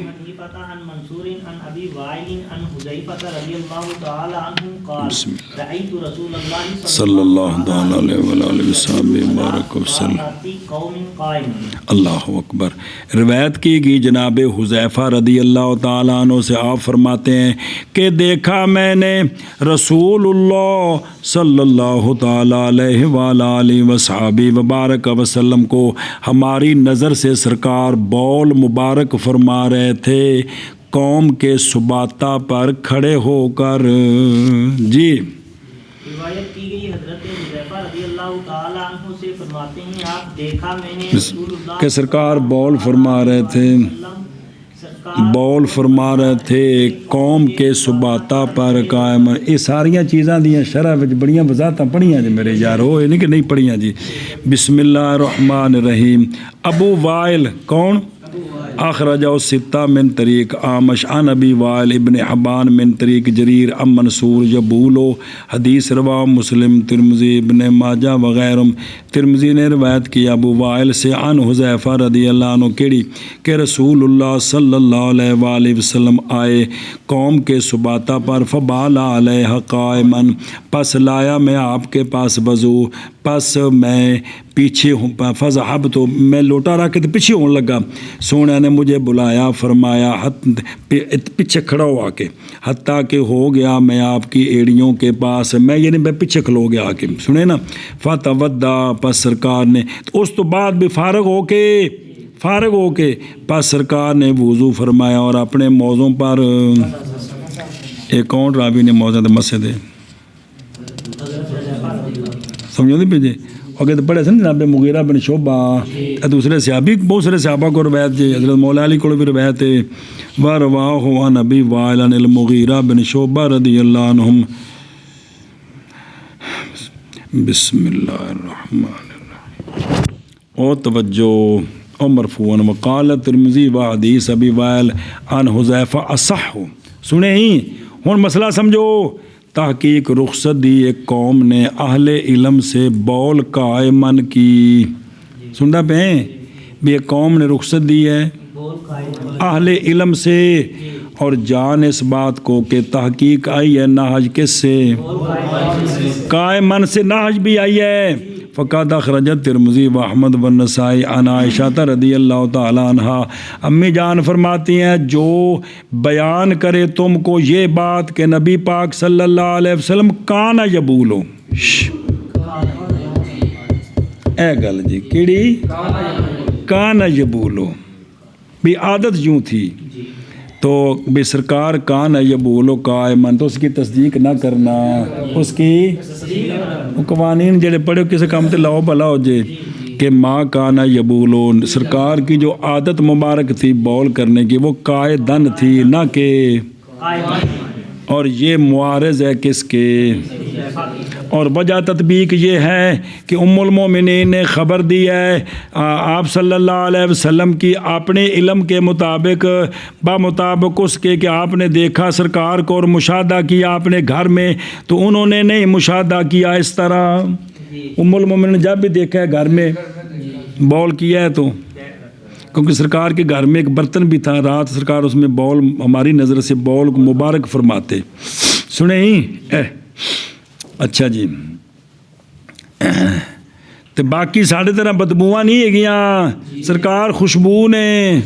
رضی اللہ تعالی عنہ قال بسم اللہ رأيت رسول الله صلی اللہ تعالی علیہ وآلہ وسلم وبارک وسلم. قوم قائم. اللہ اکبر. روایت کی گئی جناب حذیفہ رضی اللہ تعالیٰ عنہ سے، آپ فرماتے ہیں کہ دیکھا میں نے رسول اللہ صلی اللہ تعالیٰ علیہ وآلہ وصحبہ وبارک وسلم کو ہماری نظر سے سرکار بول مبارک فرما رہے تھے قوم کے سباتا پر کھڑے ہو کر. جی روایت کی گئی حضرت حذیفہ رضی اللہ تعالی عنہ سے فرماتے ہیں آپ دیکھا میں نے رسول اللہ کہ سرکار بول فرما رہے تھے، بول فرما رہے تھے قوم کے سباتا پر قائم. یہ ساریاں چیزاں دیاں شرح وچ بڑیاں وضاحتاں پڑھیاں جی میرے یارو، یہ نہیں کہ نہیں پڑھیاں جی. بسم اللہ الرحمن الرحیم. ابو وائل کون؟ اخرجہ ستہ من طریق آمش عن ابی وائل ابن حبان من طریق جریر ام منصور جبولو. حدیث روا مسلم ترمذی ابن ماجہ وغیرہ. ترمذی نے روایت کی ابو وائل سے عن حذیفہ رضی اللہ عنہ کیڑی کہ رسول اللہ صلی اللہ علیہ وآلہ وسلم آئے قوم کے سباتا پر فبالا علیہ قائما، پس لایا میں آپ کے پاس وضو، پس میں پیچھے ہوں، فذہب تو میں لوٹا رکھ کے پیچھے ہونے لگا، سونے نے مجھے بلایا فرمایا پیچھے کھڑا ہو آ کے، حتیٰ کہ ہو گیا میں آپ کی ایڑیوں کے پاس، میں یعنی میں پیچھے کھلو گیا آ کے، سنے نا. فتودع، پس سرکار نے اس تو بعد بھی فارغ ہو کے پس سرکار نے وضو فرمایا اور اپنے موضوع پر ایک اور راوی نے موضوع مسجد سمجھو نہیں پیجے اگر تو پڑھے سن جناب مغیرہ بن شعبہ، دوسرے صحابی بہت سارے صحابہ کو روایت جی، حضرت مولا علی کو بھی روایت ہے. وَرَوَاهُ عَنْ أَبِي وَائِلٍ الْمُغِیرَةِ بن شعبہ رضی اللہ عنہم. بسم اللہ الرحمن الرحیم. او توجہ او مرفوعاً وقال ترمذی و حدیث ابی وائل عن حذیفہ اصح. سنے ہی ہن مسئلہ سمجھو. تحقیق رخصت دی ایک قوم نے اہل علم سے بول قائمن کی. سننا پہ بھی ایک قوم نے رخصت دی ہے اہل علم سے، اور جان اس بات کو کہ تحقیق آئی ہے نہج کس سے؟ قائمن سے نہج بھی آئی ہے. فقد اخرجت ترمذی و احمد و نسائی عن عائشہ رضی اللہ تعالی عنہا. امی جان فرماتی ہیں جو بیان کرے تم کو یہ بات کہ نبی پاک صلی اللہ علیہ وسلم کان یبولو، اے گل جی کیڑی کان یبولو بھی عادت یوں تھی، تو بے سرکار کان یبولو قائمن، تو اس کی تصدیق نہ کرنا، اس کی قوانین جڑے پڑھے کسی کام تے لاؤ بھلا ہو جے کہ ماں کان یبولو، سرکار کی جو عادت مبارک تھی بول کرنے کی وہ قائدن تھی نہ کہ، اور یہ معارض ہے کس کے؟ اور وجہ تطبیق یہ ہے کہ ام المومنین نے خبر دی ہے آپ صلی اللہ علیہ وسلم کی اپنے علم کے مطابق، بمطابق اس کے کہ آپ نے دیکھا سرکار کو اور مشاہدہ کیا آپ نے گھر میں، تو انہوں نے نہیں مشاہدہ کیا اس طرح. ام المومنین نے جب بھی دیکھا ہے گھر میں بول کیا ہے، تو کیونکہ سرکار کے گھر میں ایک برتن بھی تھا، رات سرکار اس میں بول ہماری نظر سے بول کو مبارک فرماتے. سنے ہی اچھا جی. تو باقی ساڑھے طرح بدبوواں نہیں ہے گیاں، سرکار خوشبو نے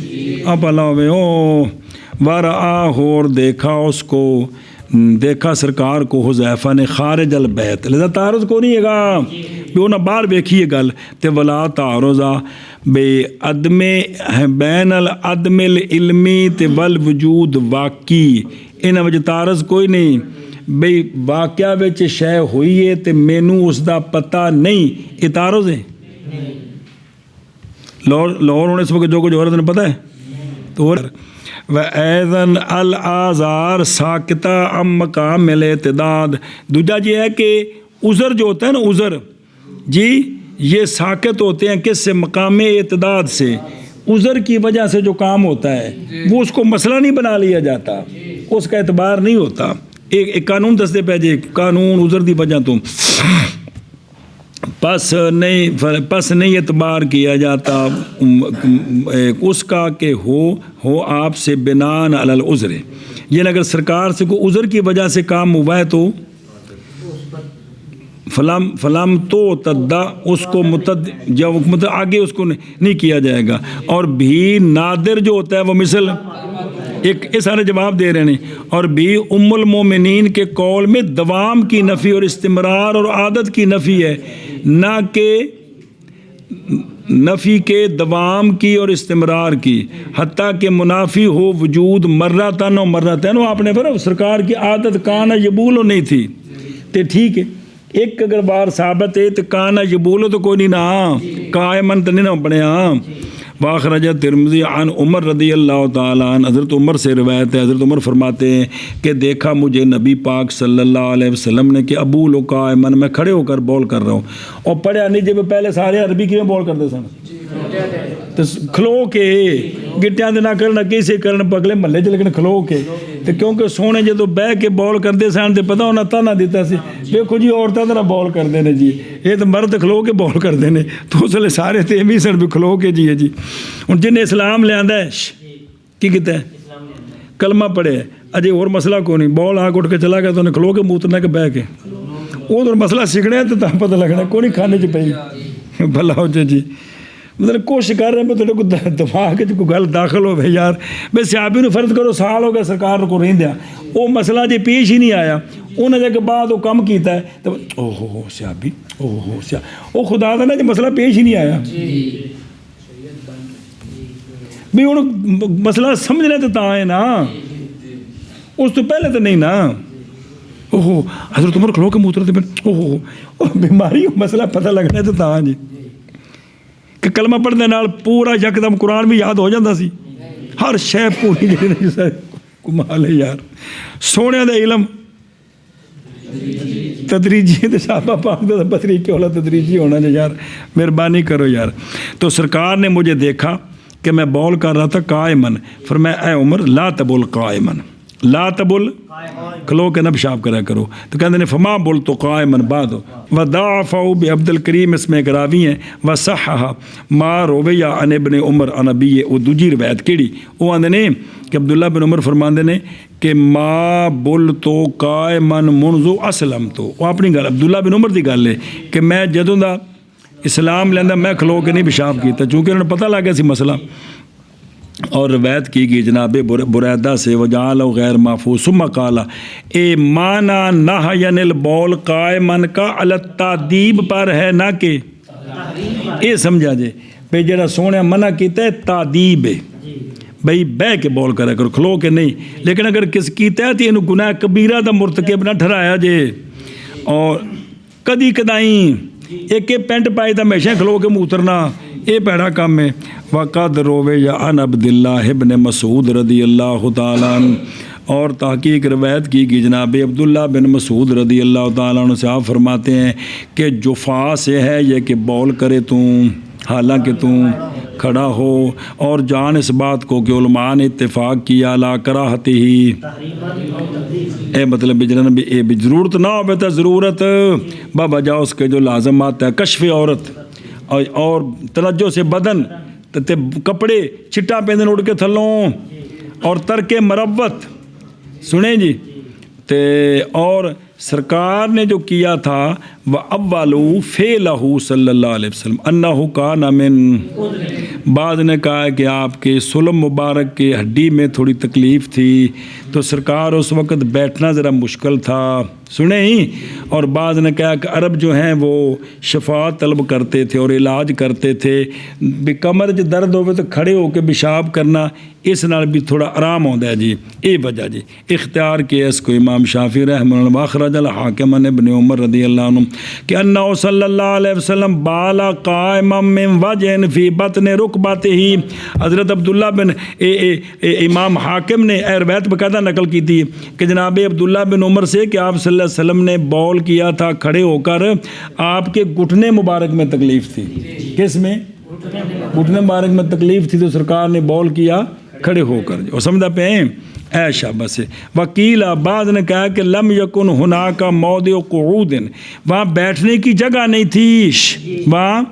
اب اللہ ہوئے او ورآ اور دیکھا اس کو، دیکھا سرکار کو حذیفہ نے خارج البیت، لذا تعارض کو نہیں ہے گا بھی انہاں باہر بیکھی ہے گل تے ولا تعارضا بے عدم بین العدم العلمی تے والوجود واقعی، انہاں وچ تعارض کوئی نہیں بھئی واقعہ وچ شے ہوئی ہے تے مینوں اس دا پتہ نہیں، یہ تعارض ہے. لاہور ہونے سے وقت جو کچھ ہو رہا تھا پتہ ہے تو وَأَيْضًا الْآزار ساکتہ ام مقام الاعتداد. دوجہ یہ ہے کہ عذر جو ہوتا ہے نا، عذر جی یہ ساکت ہوتے ہیں کس سے؟ مقام اعتداد سے. عذر کی وجہ سے جو کام ہوتا ہے وہ اس کو مسئلہ نہیں بنا لیا جاتا، اس کا اعتبار نہیں ہوتا. ایک قانون دستے پہ جی قانون عذر دی وجہ تو پس نہیں اعتبار کیا جاتا اس کا کہ ہو آپ سے بنان علی العذر. یہ اگر سرکار سے کوئی عذر کی وجہ سے کام ہوا ہے تو فلم تو تدا اس کو مطلب آگے اس کو نہیں کیا جائے گا. اور بھی نادر جو ہوتا ہے وہ مثل ایک یہ سارے جواب دے رہے ہیں. اور بھی ام المومنین کے قول میں دوام کی نفی اور استمرار اور عادت کی نفی ہے، نہ کہ نفی کے دوام کی اور استمرار کی. حتیٰ کہ منافی ہو وجود مرتن و مرتین. وہ آپ نے پھر سرکار کی عادت کانا یبولو نہیں تھی تو ٹھیک ہے، ایک اگر بار ثابت ہے تو کانا یبولو تو کوئی نہیں نا قائمن تو نہیں نہ پڑے. ہاں واخرج ترمذی عن عمر رضی اللہ تعالیٰ عنہ. حضرت عمر سے روایت ہے، حضرت عمر فرماتے ہیں کہ دیکھا مجھے نبی پاک صلی اللہ علیہ وسلم نے کہ ابول قائمن، میں کھڑے ہو کر بول کر رہا ہوں. اور پڑھیا نہیں جب پہلے سارے عربی کی میں بول کرتے سن تو کھلو کے گٹیاں دے نہ کرنا کیسے کرن پگلے محلے چ، لیکن کھلو کے تو کیونکہ سونے جدو بہ کے بول کرتے سن تو پتہ ہونا تانا دیتا سی دیکھو جی عورتیں طرح بول کرتے ہیں جی، یہ تو مرد کھلو کے بول کرتے ہیں. تو اس لیے سارے تو بھی سن بھی کھلو کے جی ہے جی. ہوں جن اسلام لیا ہے کی کہتا ہے کلمہ پڑھے ہے اجے اور مسئلہ کو نہیں، بول آ اٹھ کے چلا گیا تو انہیں کھلو کے موترنا کہ بہ کے وہ تو مسئلہ سیکھنا ہے تو پتہ لگنا کوئی نہیں کھانے چ پی بھلا ہو جائے جی. مطلب کوشش کر رہے ہیں تھوڑے کو دماغ کوئی گل داخل ہو بھائی یار بھائی صحابی نے فرض کرو سال ہو گیا سرکار کو رہن دیا، وہ مسئلہ جی پیش ہی نہیں آیا، انہیں جا کے بعد وہ کم کیتا ہے تو او ہو صحابی او ہو وہ خدا دا نا جی مسئلہ پیش ہی نہیں آیا بھی ہوں مسئلہ سمجھنے تو تا ہے نا، اس تو پہلے تو نہیں نا. اوہ حضرت عمر کھلو کے موتر تھے اوہ بیماری مسئلہ پتہ لگنا تو تا جی کہ کلمہ پڑھنے نال پورا یکدم قرآن بھی یاد ہو جاتا سی، ہر شے پوری جی سر کمال ہے یار. سونے دا علم تدریجی تو صحابہ پاک دا بطریقے والا تدریجی ہونا جی یار مہربانی کرو یار. تو سرکار نے مجھے دیکھا کہ میں بول کر رہا تھا قائمن، فرمایا اے عمر لا تبول قائمن، لا تبول کھلو کے نہ پیشاب کرا کرو. تو کہتے ہیں فما بول تو قائمن بعد وضاعفہ بعبد الکریم اس میں ایک راوی ہیں وصححہ ما رویہ عن ابن عمر عن نبی. وہ دوجی روایت کیڑی وہ آندے نے کہ عبداللہ بن عمر فرماندے نے کہ ما بول تو قائمن منذ اسلم. تو وہ اپنی گل عبداللہ بن عمر دی گل ہے کہ میں جدوں دا اسلام لیندہ میں کھلو کے نہیں پیشاب کیتا چونکہ انہوں نے پتہ لگ گیا سی مسئلہ. اور روایت کی گئی جناب بریدہ سے وجعلہ غیر محفوظ ثم قال اے مانا نہین البول قائمن کا علی التادیب پر ہے نہ کہ یہ سمجھا جے بھئی جڑا سونے منع کیتا ہے تادیب ہے بھئی بہ کے بول کرا کرو کھلو کے نہیں. لیکن اگر کس کیتا ہے تو انہوں گناہ کبیرہ دا مرتکب نہ ٹھہرایا جے. اور کدی کدائیں ایک پینٹ پائی تا ہمیشہ کھلو کے موترنا یہ پیڑا کام ہے. وقد روے یا عن عبداللہ ابن مسعود رضی اللہ تعالیٰ عنہ. اور تحقیق روایت کی گئی جناب عبداللہ بن مسعود رضی اللہ تعالیٰ عنہ سے آپ فرماتے ہیں کہ جفا سے ہے یہ کہ بول کرے تم حالانکہ تم کھڑا ہو. اور جان اس بات کو کہ علماء نے اتفاق کیا لا کراہت ہی اے مطلب جناب اے ضرورت نہ ہو تو ضرورت بابا جا اس کے جو لازمات ہے کشف عورت اور توجہ سے بدن کپڑے چھٹا پہن اڑ کے تھلوں اور ترک مروت سنیں جی تے. اور سرکار نے جو کیا تھا وَأَوَّلُ فِعْلَهُ صلی اللہ علیہ وسلم أَنَّهُ كَانَ مِن. بعد نے کہا کہ آپ کے سلم مبارک کے ہڈی میں تھوڑی تکلیف تھی تو سرکار اس وقت بیٹھنا ذرا مشکل تھا سنیں ہی. اور بعض نے کہا کہ عرب جو ہیں وہ شفا طلب کرتے تھے اور علاج کرتے تھے بھی کمر جو درد ہوئے تو کھڑے ہو کے پیشاب کرنا اس نال بھی تھوڑا آرام ہوتا ہے جی. یہ وجہ جی اختیار کیا اس کو امام شافعی رحمہ اللہ. اخرج الحاکم عن ابن عمر رضی اللہ عنہ کہ انہو صلی اللہ علیہ وسلم بالا قائما من وجہ فی بطن رکبتہ. حضرت عبداللہ بن امام حاکم نے روایت باقاعدہ نقل کی تھی کہ جناب عبداللہ بن عمر سے کہ آپ صلی اللہ علیہ وسلم نے بول کیا تھا کھڑے ہو کر آپ کے گھٹنے مبارک میں تکلیف تھی. کس میں؟ گھٹنے مبارک میں تکلیف تھی تو سرکار نے بول کیا کھڑے ہو کر. اور سمجھا پہ اے شاباش سے وکیل بعض نے کہا کہ لم یکن ہناک موضع قعود، وہاں بیٹھنے کی جگہ نہیں تھی، وہاں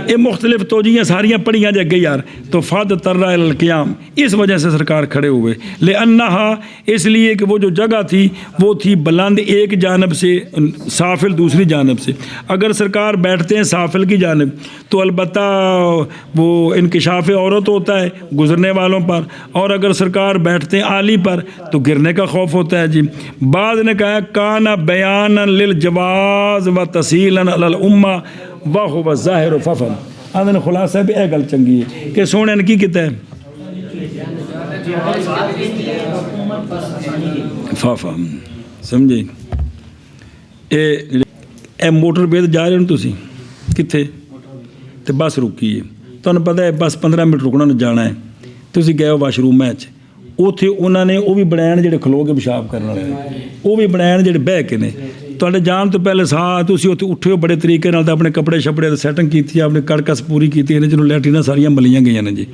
یہ مختلف توجیہ ساریاں پڑھیاں جا گئی یار، تو فد ترا القیام، اس وجہ سے سرکار کھڑے ہوئے، لانہا اس لیے کہ وہ جو جگہ تھی وہ تھی بلند ایک جانب سے، سافل دوسری جانب سے، اگر سرکار بیٹھتے ہیں سافل کی جانب تو البتہ وہ انکشاف عورت ہوتا ہے گزرنے والوں پر، اور اگر سرکار بیٹھتے ہیں عالی پر تو گرنے کا خوف ہوتا ہے جی۔ بعض نے کہا کانا بیانا للجواز و تسہیلا علی الامہ وہو ظاہر ففم، آدھن خلاصہ بھی اے گل چنگی ہے کہ سونے نے کی کہتا ہے ففم، سمجھے؟ اے موٹر پہ جا رہے ہو تسی کتنے تو بس رکی ہے، تمہیں پتہ ہے بس 15 منٹ رکنا جانا ہے، تسی گئے ہو واش روم اتنے انہوں نے وہ بھی بنائے جڑے کھلو کے پیشاب کرنے والے، وہ بھی بنائے جڑے بہ کے نے، تے جان تو پہلے سا تھی اتنے اٹھے ہو بڑے طریقے نال، اپنے کپڑے شپڑے سیٹنگ کی، اپنے کڑکس پوری کی، جنہوں لیٹریناں ساریاں ملیاں گئی نے جی،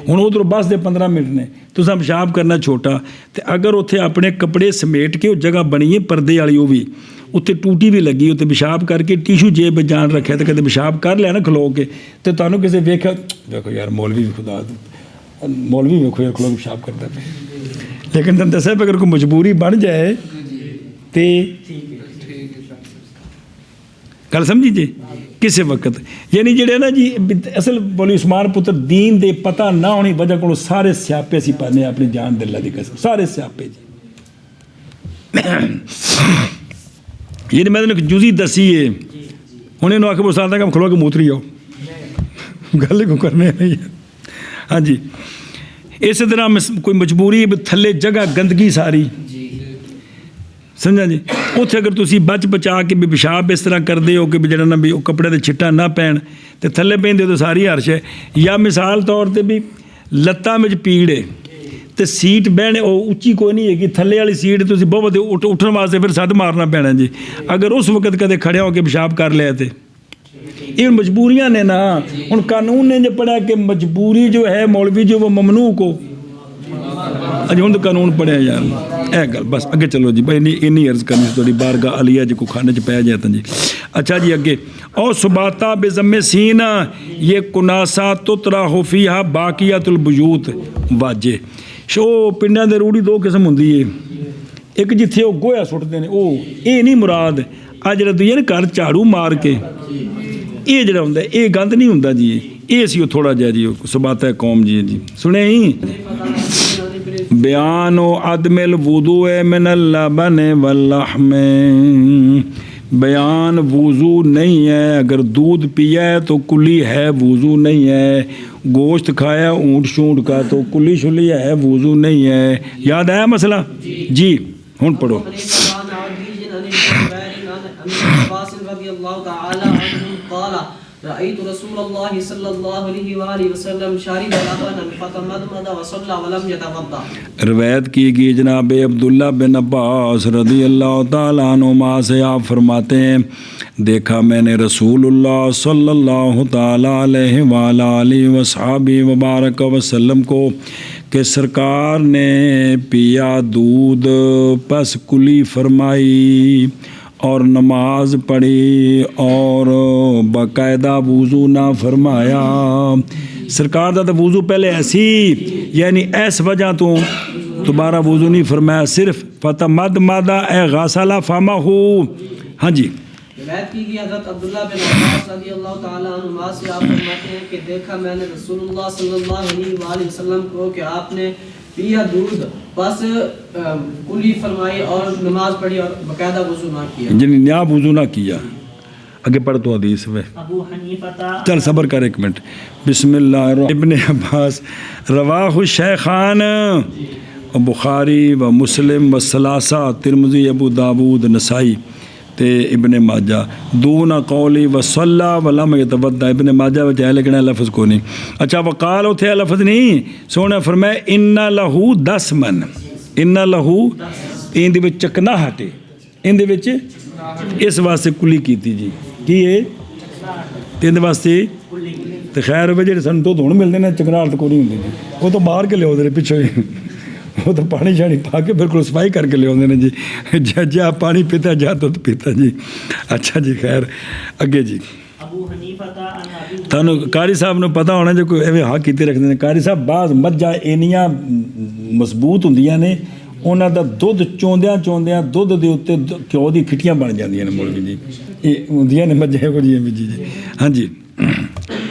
ہوں ادھر بس دے 15 منٹ نے تصا پیشاب کرنا چھوٹا، تو اگر اتنے اپنے کپڑے سمیٹ کے وہ جگہ بنی ہے پردے والی، وہ بھی اتنے ٹوٹی بھی لگی، اتنے پیشاب کر کے ٹیشو جیب جان رکھے تو کدے پیشاب کر لیا نا کھلو کے، تو تمہیں کسی ویکھا دیکھو یار مولوی خدا مولوی ویکھو یار کھلو کے پیشاب کرتا پہ، لیکن تم دسیا اگر کوئی مجبوری بن جائے تو گل سمجھی جی کسی وقت، یعنی جڑے نا جی اصل بولی عثمان پتر دین دے پتہ نہ ہونی وجہ کو سارے سیاپے اسی پانے اپنی جان دل دی قسم، سارے سیاپے جی، یعنی میں نے جزی دسی ہے، انہیں نو آ کے بساتا کہ ہم کھلو کے موتری آؤ، گل کو کرنے نہیں ہے۔ ہاں جی اس طرح کوئی مجبوری تھلے جگہ گندگی ساری سمجھا جی، اتنے اگر تسی بچ بچا کے بھی پیشاب اس طرح کرتے ہو کہ بھی جڑا نہ بھی کپڑے دے چھٹا نہ پین تو تھلے پہنتے تو ساری ہرش ہے، یا مثال طور تے بھی لتاں وچ پیڑ ہے تو سیٹ بہنے وہ اچھی کوئی نہیں ہے کہ تھلے والی سیٹ تسی بہت اٹھن واسطے پھر سد مارنا پینا جی، اگر اس وقت کدے کھڑے ہو کے پیشاب کر لیا تو یہ مجبوریاں نے نا، ہن قانون نے جو پڑھا کہ مجبوری جو ہے مولوی جو وہ ممنوع کو، اج ہوں تو قانون پڑھیا یار اے گل بس اگے چلو جی بھائی اینی عرض کرنی تھوڑی بارگاہ علیہ جی کو کھانے چ پی جاتا جی۔ اچھا جی اگے او سباتا بے ضم سین یہ کناسا تطرا ہو فیہا باقیات البیوت واجے، شو پنڈاں دے روڑی دو قسم ہوندی ہے، ایک جتھے وہ گویا سٹتے ہیں وہ یہ نہیں مراد، آ جڑا دوجا نا گھر جھاڑو مار کے یہ جڑا ہوندا ہے یہ گند نہیں ہوندا جی، یہ سی تھوڑا جہا جی سباتا قوم جی جی سنے ہی بیان و عدم الوضوء من اللبن واللحم، بیان وضو نہیں ہے اگر دودھ پیا ہے تو کلی ہے وضو نہیں ہے، گوشت کھایا اونٹ شونٹ کا تو کلی شلی ہے وضو نہیں ہے، یاد آیا مسئلہ جی ہوں پڑھو۔ رأيت رسول الله صلى الله عليه وآله وسلم شارب لبنا فتمضمض وصلى ولم يتوضأ، روایت کی گئی جناب عبداللہ بن عباس رضی اللہ تعالیٰ عنہما سے، آپ فرماتے ہیں دیکھا میں نے رسول اللہ صلی اللہ تعالیٰ علیہ وآلہ وصحبہ وبارک وسلم کو کہ سرکار نے پیا دودھ پس کلی فرمائی اور نماز پڑھی اور باقاعدہ وضو نہ فرمایا، سرکار دا تو وضو پہلے ایسی یعنی اس وجہ تو دوبارہ وضو نہیں فرمایا، صرف فتمضمض اے غسل فمہ، ہاں جی روایت کی گئی حضرت عبداللہ بن عباس رضی اللہ تعالیٰ عنہما سے، آپ فرماتے ہیں کہ دیکھا میں نے رسول اللہ صلی اللہ علیہ وآلہ وسلم کو کہ آپ نے پیا دودھ بس کلی فرمائی اور نماز پڑھی اور باقاعدہ وضو نہ کیا، جنہیں نیا وضو نہ کیا۔ اگے پڑھ تو حدیث میں ابو حنیفہ چل صبر کر ایک منٹ، بسم اللہ الرحمن ابن عباس رواہ الشیخان بخاری و مسلم و ثلاثہ ترمذی ابو داود نسائی تے ابن ماجہ دون قولی و صلی ولم یتوضا، ابن ماجہ وچ ہے لیکن لفظ کو نہیں۔ اچھا وقال اتھے لفظ نہیں سونے فرمائے ان لہو 10 من، ان لہو ان دے وچ چکنا ہٹے، ان دے وچ اس واسطے کلی کیتی جی کی ہے ان دے واسطے تے خیر ہوے جڑے سن تو ہن ملدے نے چکناہٹ کو نہیں ہوندی جی، وہ تو مار کے لیاؤ دے پیچھے ਉਹ ਤਾਂ ਪਾਣੀ ਛਾਣੀ ਪਾ ਕੇ ਬਿਲਕੁਲ ਸਫਾਈ ਕਰਕੇ ਲਿਆਉਂਦੇ ਨੇ ਜੀ, ਜਾ ਪਾਣੀ ਪੀਤਾ ਜਾ ਦੁੱਧ ਪੀਤਾ ਜੀ। ਅੱਛਾ ਜੀ, ਖੈਰ ਅੱਗੇ ਜੀ। ਅਬੂ ਹਨੀਫਾ ਦਾ ਤੁਹਾਨੂੰ ਕਾਰੀ ਸਾਹਿਬ ਨੂੰ ਪਤਾ ਹੋਣਾ ਜੇ ਕੋਈ ਐਵੇਂ ਹਾਂ ਕੀਤੇ ਰੱਖਦੇ ਨੇ ਕਾਰੀ ਸਾਹਿਬ, ਬਾਜ਼ ਮੱਝਾਂ ਇੰਨੀਆਂ ਮਜ਼ਬੂਤ ਹੁੰਦੀਆਂ ਨੇ, ਉਹਨਾਂ ਦਾ ਦੁੱਧ ਚੋਂਦਿਆਂ ਦੁੱਧ ਦੇ ਉੱਤੇ ਘਿਓ ਦੀ ਖਿੱਟੀਆਂ ਬਣ ਜਾਂਦੀਆਂ ਨੇ ਮੌਲਵੀ ਜੀ, ਇਹ ਹੁੰਦੀਆਂ ਨੇ ਮੱਝਾਂ ਇਹੋ ਜਿਹੀਆਂ ਵੀ ਜੀ। ਹਾਂਜੀ।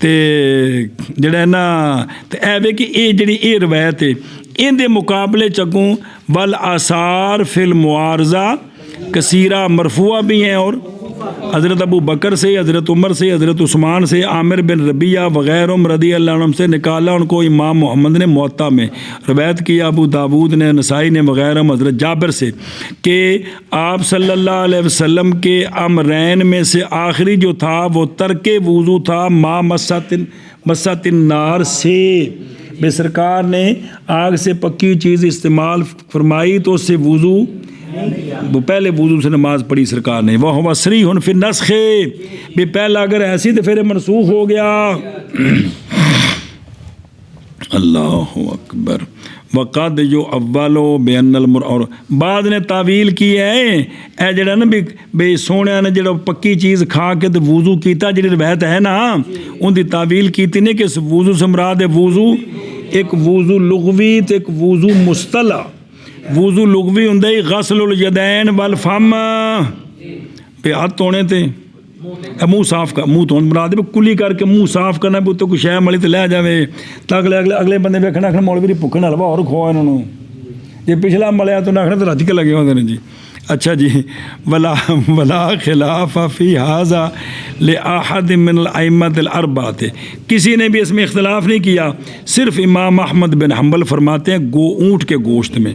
ਤੇ ਜਿਹੜਾ ਨਾ ਤੇ ਐਵੇਂ ਕਿ ਇਹ ਜਿਹੜੀ ਇਹ ਰਵਾਇਤ ਹੈ ਇਹਦੇ ਮੁਕਾਬਲੇ ਚ ਅੱਗੋਂ ਵਲ ਆਸਾਰ ਫਿਲ ਮੁਆਰਜ਼ਾ کثیرہ مرفوع بھی ہیں اور حضرت ابو بکر سے، حضرت عمر سے، حضرت عثمان سے، عامر بن ربیعہ وغیرہ رضی اللہ عنہ سے نکالا ان کو امام محمد نے موطا میں روایت کیا، ابو داود نے، نسائی نے وغیرہ حضرت جابر سے کہ آپ صلی اللہ علیہ وسلم کے امرین میں سے آخری جو تھا وہ ترک وضو تھا ما مسات النار سے، بے سرکار نے آگ سے پکی چیز استعمال فرمائی تو اس سے وضو وہ پہلے وضو سے نماز پڑھی سرکار نے، وہ ہوا صریح فی النسخ بھی پہلا اگر ایسی تو پھر منسوخ ہو گیا۔ اللہ اکبر۔ وقد جو اولو بین اور بعد نے تعویل کی ہے اے جڑا نا بے سونے نے جڑا پکی چیز کھا کے تو وضو کیتا، جڑی روایت ہے نا ان دی تعویل کیتی نے کہ اس وضو سے مراد ہے وضو ایک وضو لغوی تے ایک وضو مصطلح۔ وضو لغوی ہوں غسل الیدین والفم پہ ہاتھ ہونے تے منہ صاف کر، منہ تو مراد ہے کلی کر کے منہ صاف کرنا بھی اتنے کوئی شے ملی تو لے جاوے تو اگلے بندے ویکھنا آخر مولوی بھوکے حلوا اور کھوا انہوں نے، جی پچھلا ملیا تو آخر تو رج کے لگے ہوتے ہیں جی۔ اچھا جی، ولا خلاف فی ھذا لأحد من الائمۃ الاربعۃ، کسی نے بھی اس میں اختلاف نہیں کیا، صرف امام احمد بن حنبل فرماتے ہیں اونٹ کے گوشت میں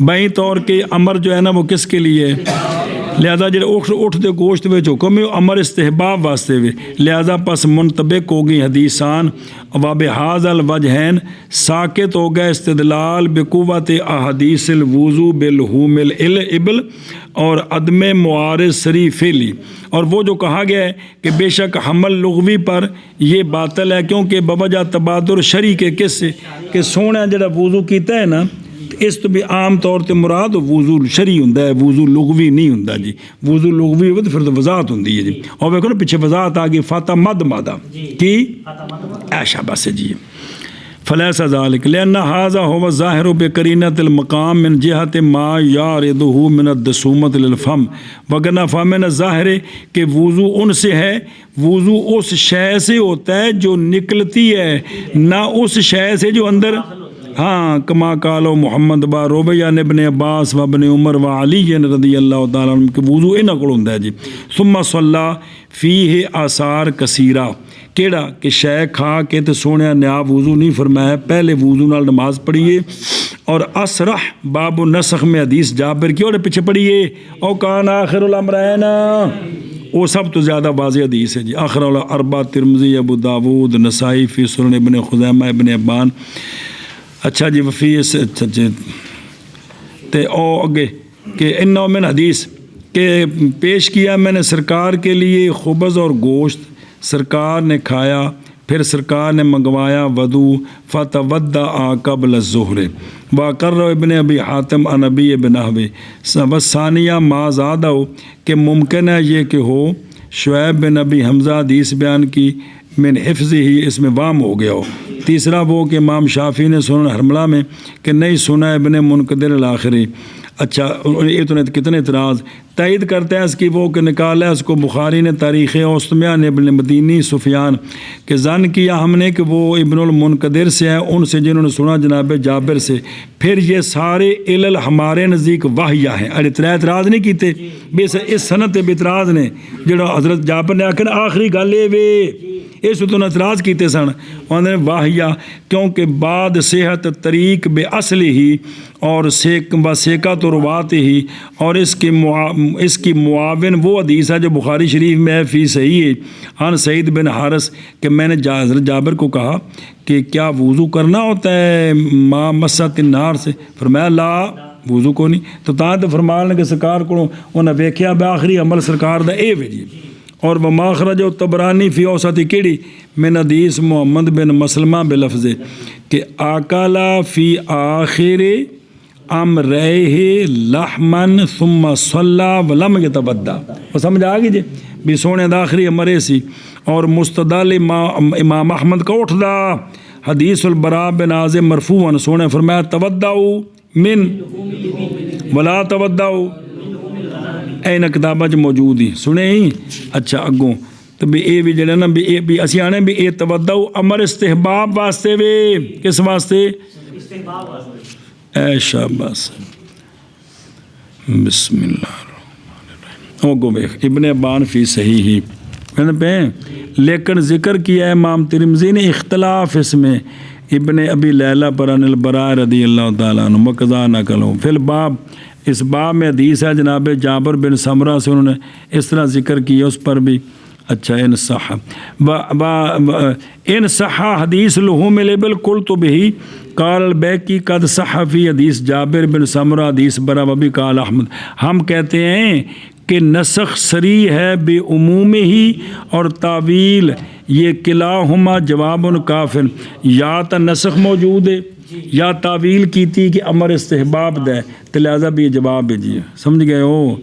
بائیں طور کے امر جو ہے نا وہ کس کے لیے، لہذا جڑے اٹھ دے گوشت وچ حکم ہے امر استحباب واسطے وے، لہذا پس منطبق ہو گئی حدیثان وبہذا الوجہین ساکت ہو گئے استدلال بقوت احادیث الوضو باللحوم الابل اور عدم معارض صریح فعلی، اور وہ جو کہا گیا ہے کہ بے شک حمل لغوی پر یہ باطل ہے کیونکہ بوجہ تبادر شرعی کے کس سے کہ سونا جڑا وضو کیتا ہے نا اس تو بھی عام طور تے مراد وضو شرعی ہوندا ہے، وضو لغوی نہیں ہوندا جی، وضو لغوی ہوے تو پھر تو وضاحت ہوندی ہے جی، اور ویکھو نا پیچھے وضاحت آ گئی فاطا مد مادہ کی ایشا بس جی۔ فلیس ذالک لأن هذا هو الظاہر بقرینۃ المقام من جہت ما یارده من الدسومۃ للفم، وگرنہ فمن الظاہر کہ وضو ان سے ہے، وضو اس شے سے ہوتا ہے جو نکلتی ہے، نہ اس شے سے جو اندر، ہاں کما قالو محمد با روبیان ابن عباس و ابن عمر و علی رضی اللہ تعالیٰ عنہ کہ وضو انہاں کول ہوندا ہے جی۔ ثم صلی فیہ آثار کثیرہ، کیڑا کہ شے کھا کے تو سونے نیا وضو نہیں فرمایا، پہلے وضو نال نماز پڑھیے، اور اسرح باب النسخ میں حدیث جابر کی اور پیچھے پڑھیے او کان آخر الامرین، وہ سب تو زیادہ واضح حدیث ہے جی، آخر الاربعہ ترمذی ابو داود نسائی فی سنن ابن خزیمہ ابن حبان۔ اچھا جی وفی تے او اگے کہ انہوں من حدیث کہ پیش کیا میں نے سرکار کے لیے خبز اور گوشت، سرکار نے کھایا، پھر سرکار نے منگوایا وضو فتودع قبل الظہر، واقر ابن ابی حاتم عن ابی ابن نحوی وثانیہ ما زادہ کہ ممکن ہے یہ کہ ہو شعیب بن ابی حمزہ حدیث بیان کی من حفظ ہی اس میں وام ہو گیا ہو، تیسرا وہ کہ امام شافعی نے سنن حرملہ میں کہ نہیں سنا ابن منقدر الاخری۔ اچھا یہ تو کتنے اعتراض تائید کرتے ہیں اس کی، وہ کہ نکالا ہے اس کو بخاری نے تاریخ اوسطمیہ نے ابن مدینی سفیان کہ ظن کیا ہم نے کہ وہ ابن المنقدر سے ہیں، ان سے جنہوں نے سنا جناب جابر سے، پھر یہ سارے علل ہمارے نزدیک واہیہ ہیں۔ اعتراض نہیں کیتے بے اس صنعت بے اعتراض نے جڑا حضرت جابر نے آخر آخری گل یہ وے اس تو اعتراض کیتے سن، انہوں نے واہیہ کیونکہ بعد صحت طریق بے اصل ہی اور سیکا تو روات ہی، اور اس کی معاون وہ حدیث ہے جو بخاری شریف میں ہے فی صحیح ہے عن سعید بن حارث کہ میں نے حضرت جابر کو کہا کہ کیا وضو کرنا ہوتا ہے ما مسات النار سے، فرمایا لا وضو کو نہیں، تو تاں تو فرمان کہ سرکار کو انہیں ویکھیا بآخری عمل سرکار دا اے وے جی۔ اور وما خرج الطبرانی فی اوسط کیڑی من حدیث محمد بن مسلمہ بلفظ کہ آکالا فی آخر امرہ لحمن ثم صلی ولم یتودع، وہ سمجھ آگئی جی بھی سونے دا آخری امرے سی، اور مستدل امام احمد کا اٹھ دا حدیث البراء بن عازب مرفوعاً سونے فرمایا تودعوا من ولا تودعوا این کتابہ موجود ہی سنے ہی۔ اچھا اگوں تو بھی یہ بھی جڑا نا بھی اسی آنے بھی یہ تودع امر استحباب واسطے وے کس واسطے استحباب واسطے اے شاباش بسم اللہ الرحمن الرحیم او گو بیخ ابن ابان فی صحیح ہی لیکن ذکر کیا ہے امام ترمذی نے اختلاف اس میں ابن ابی لیلہ پر عن البراء رضی اللہ تعالیٰ عنہ مقضا نقل فی الباب اس باب میں حدیث ہے جناب جابر بن سمرہ سے انہوں نے اس طرح ذکر کیا اس پر بھی اچھا ان صح ان صح حدیث لحوم الابل قلت به قال البیکی قد صح فی حدیث جابر بن سمرہ حدیث برا وبی قال احمد ہم کہتے ہیں کہ نسخ سری ہے بے عموم ہی اور تعویل یہ کلاہما جواب کافر یا تا نسخ موجود ہے یا تعویل کی تھی کہ امر استحباب دے تو لہذا بھی یہ جواب ہے جی سمجھ گئے ہو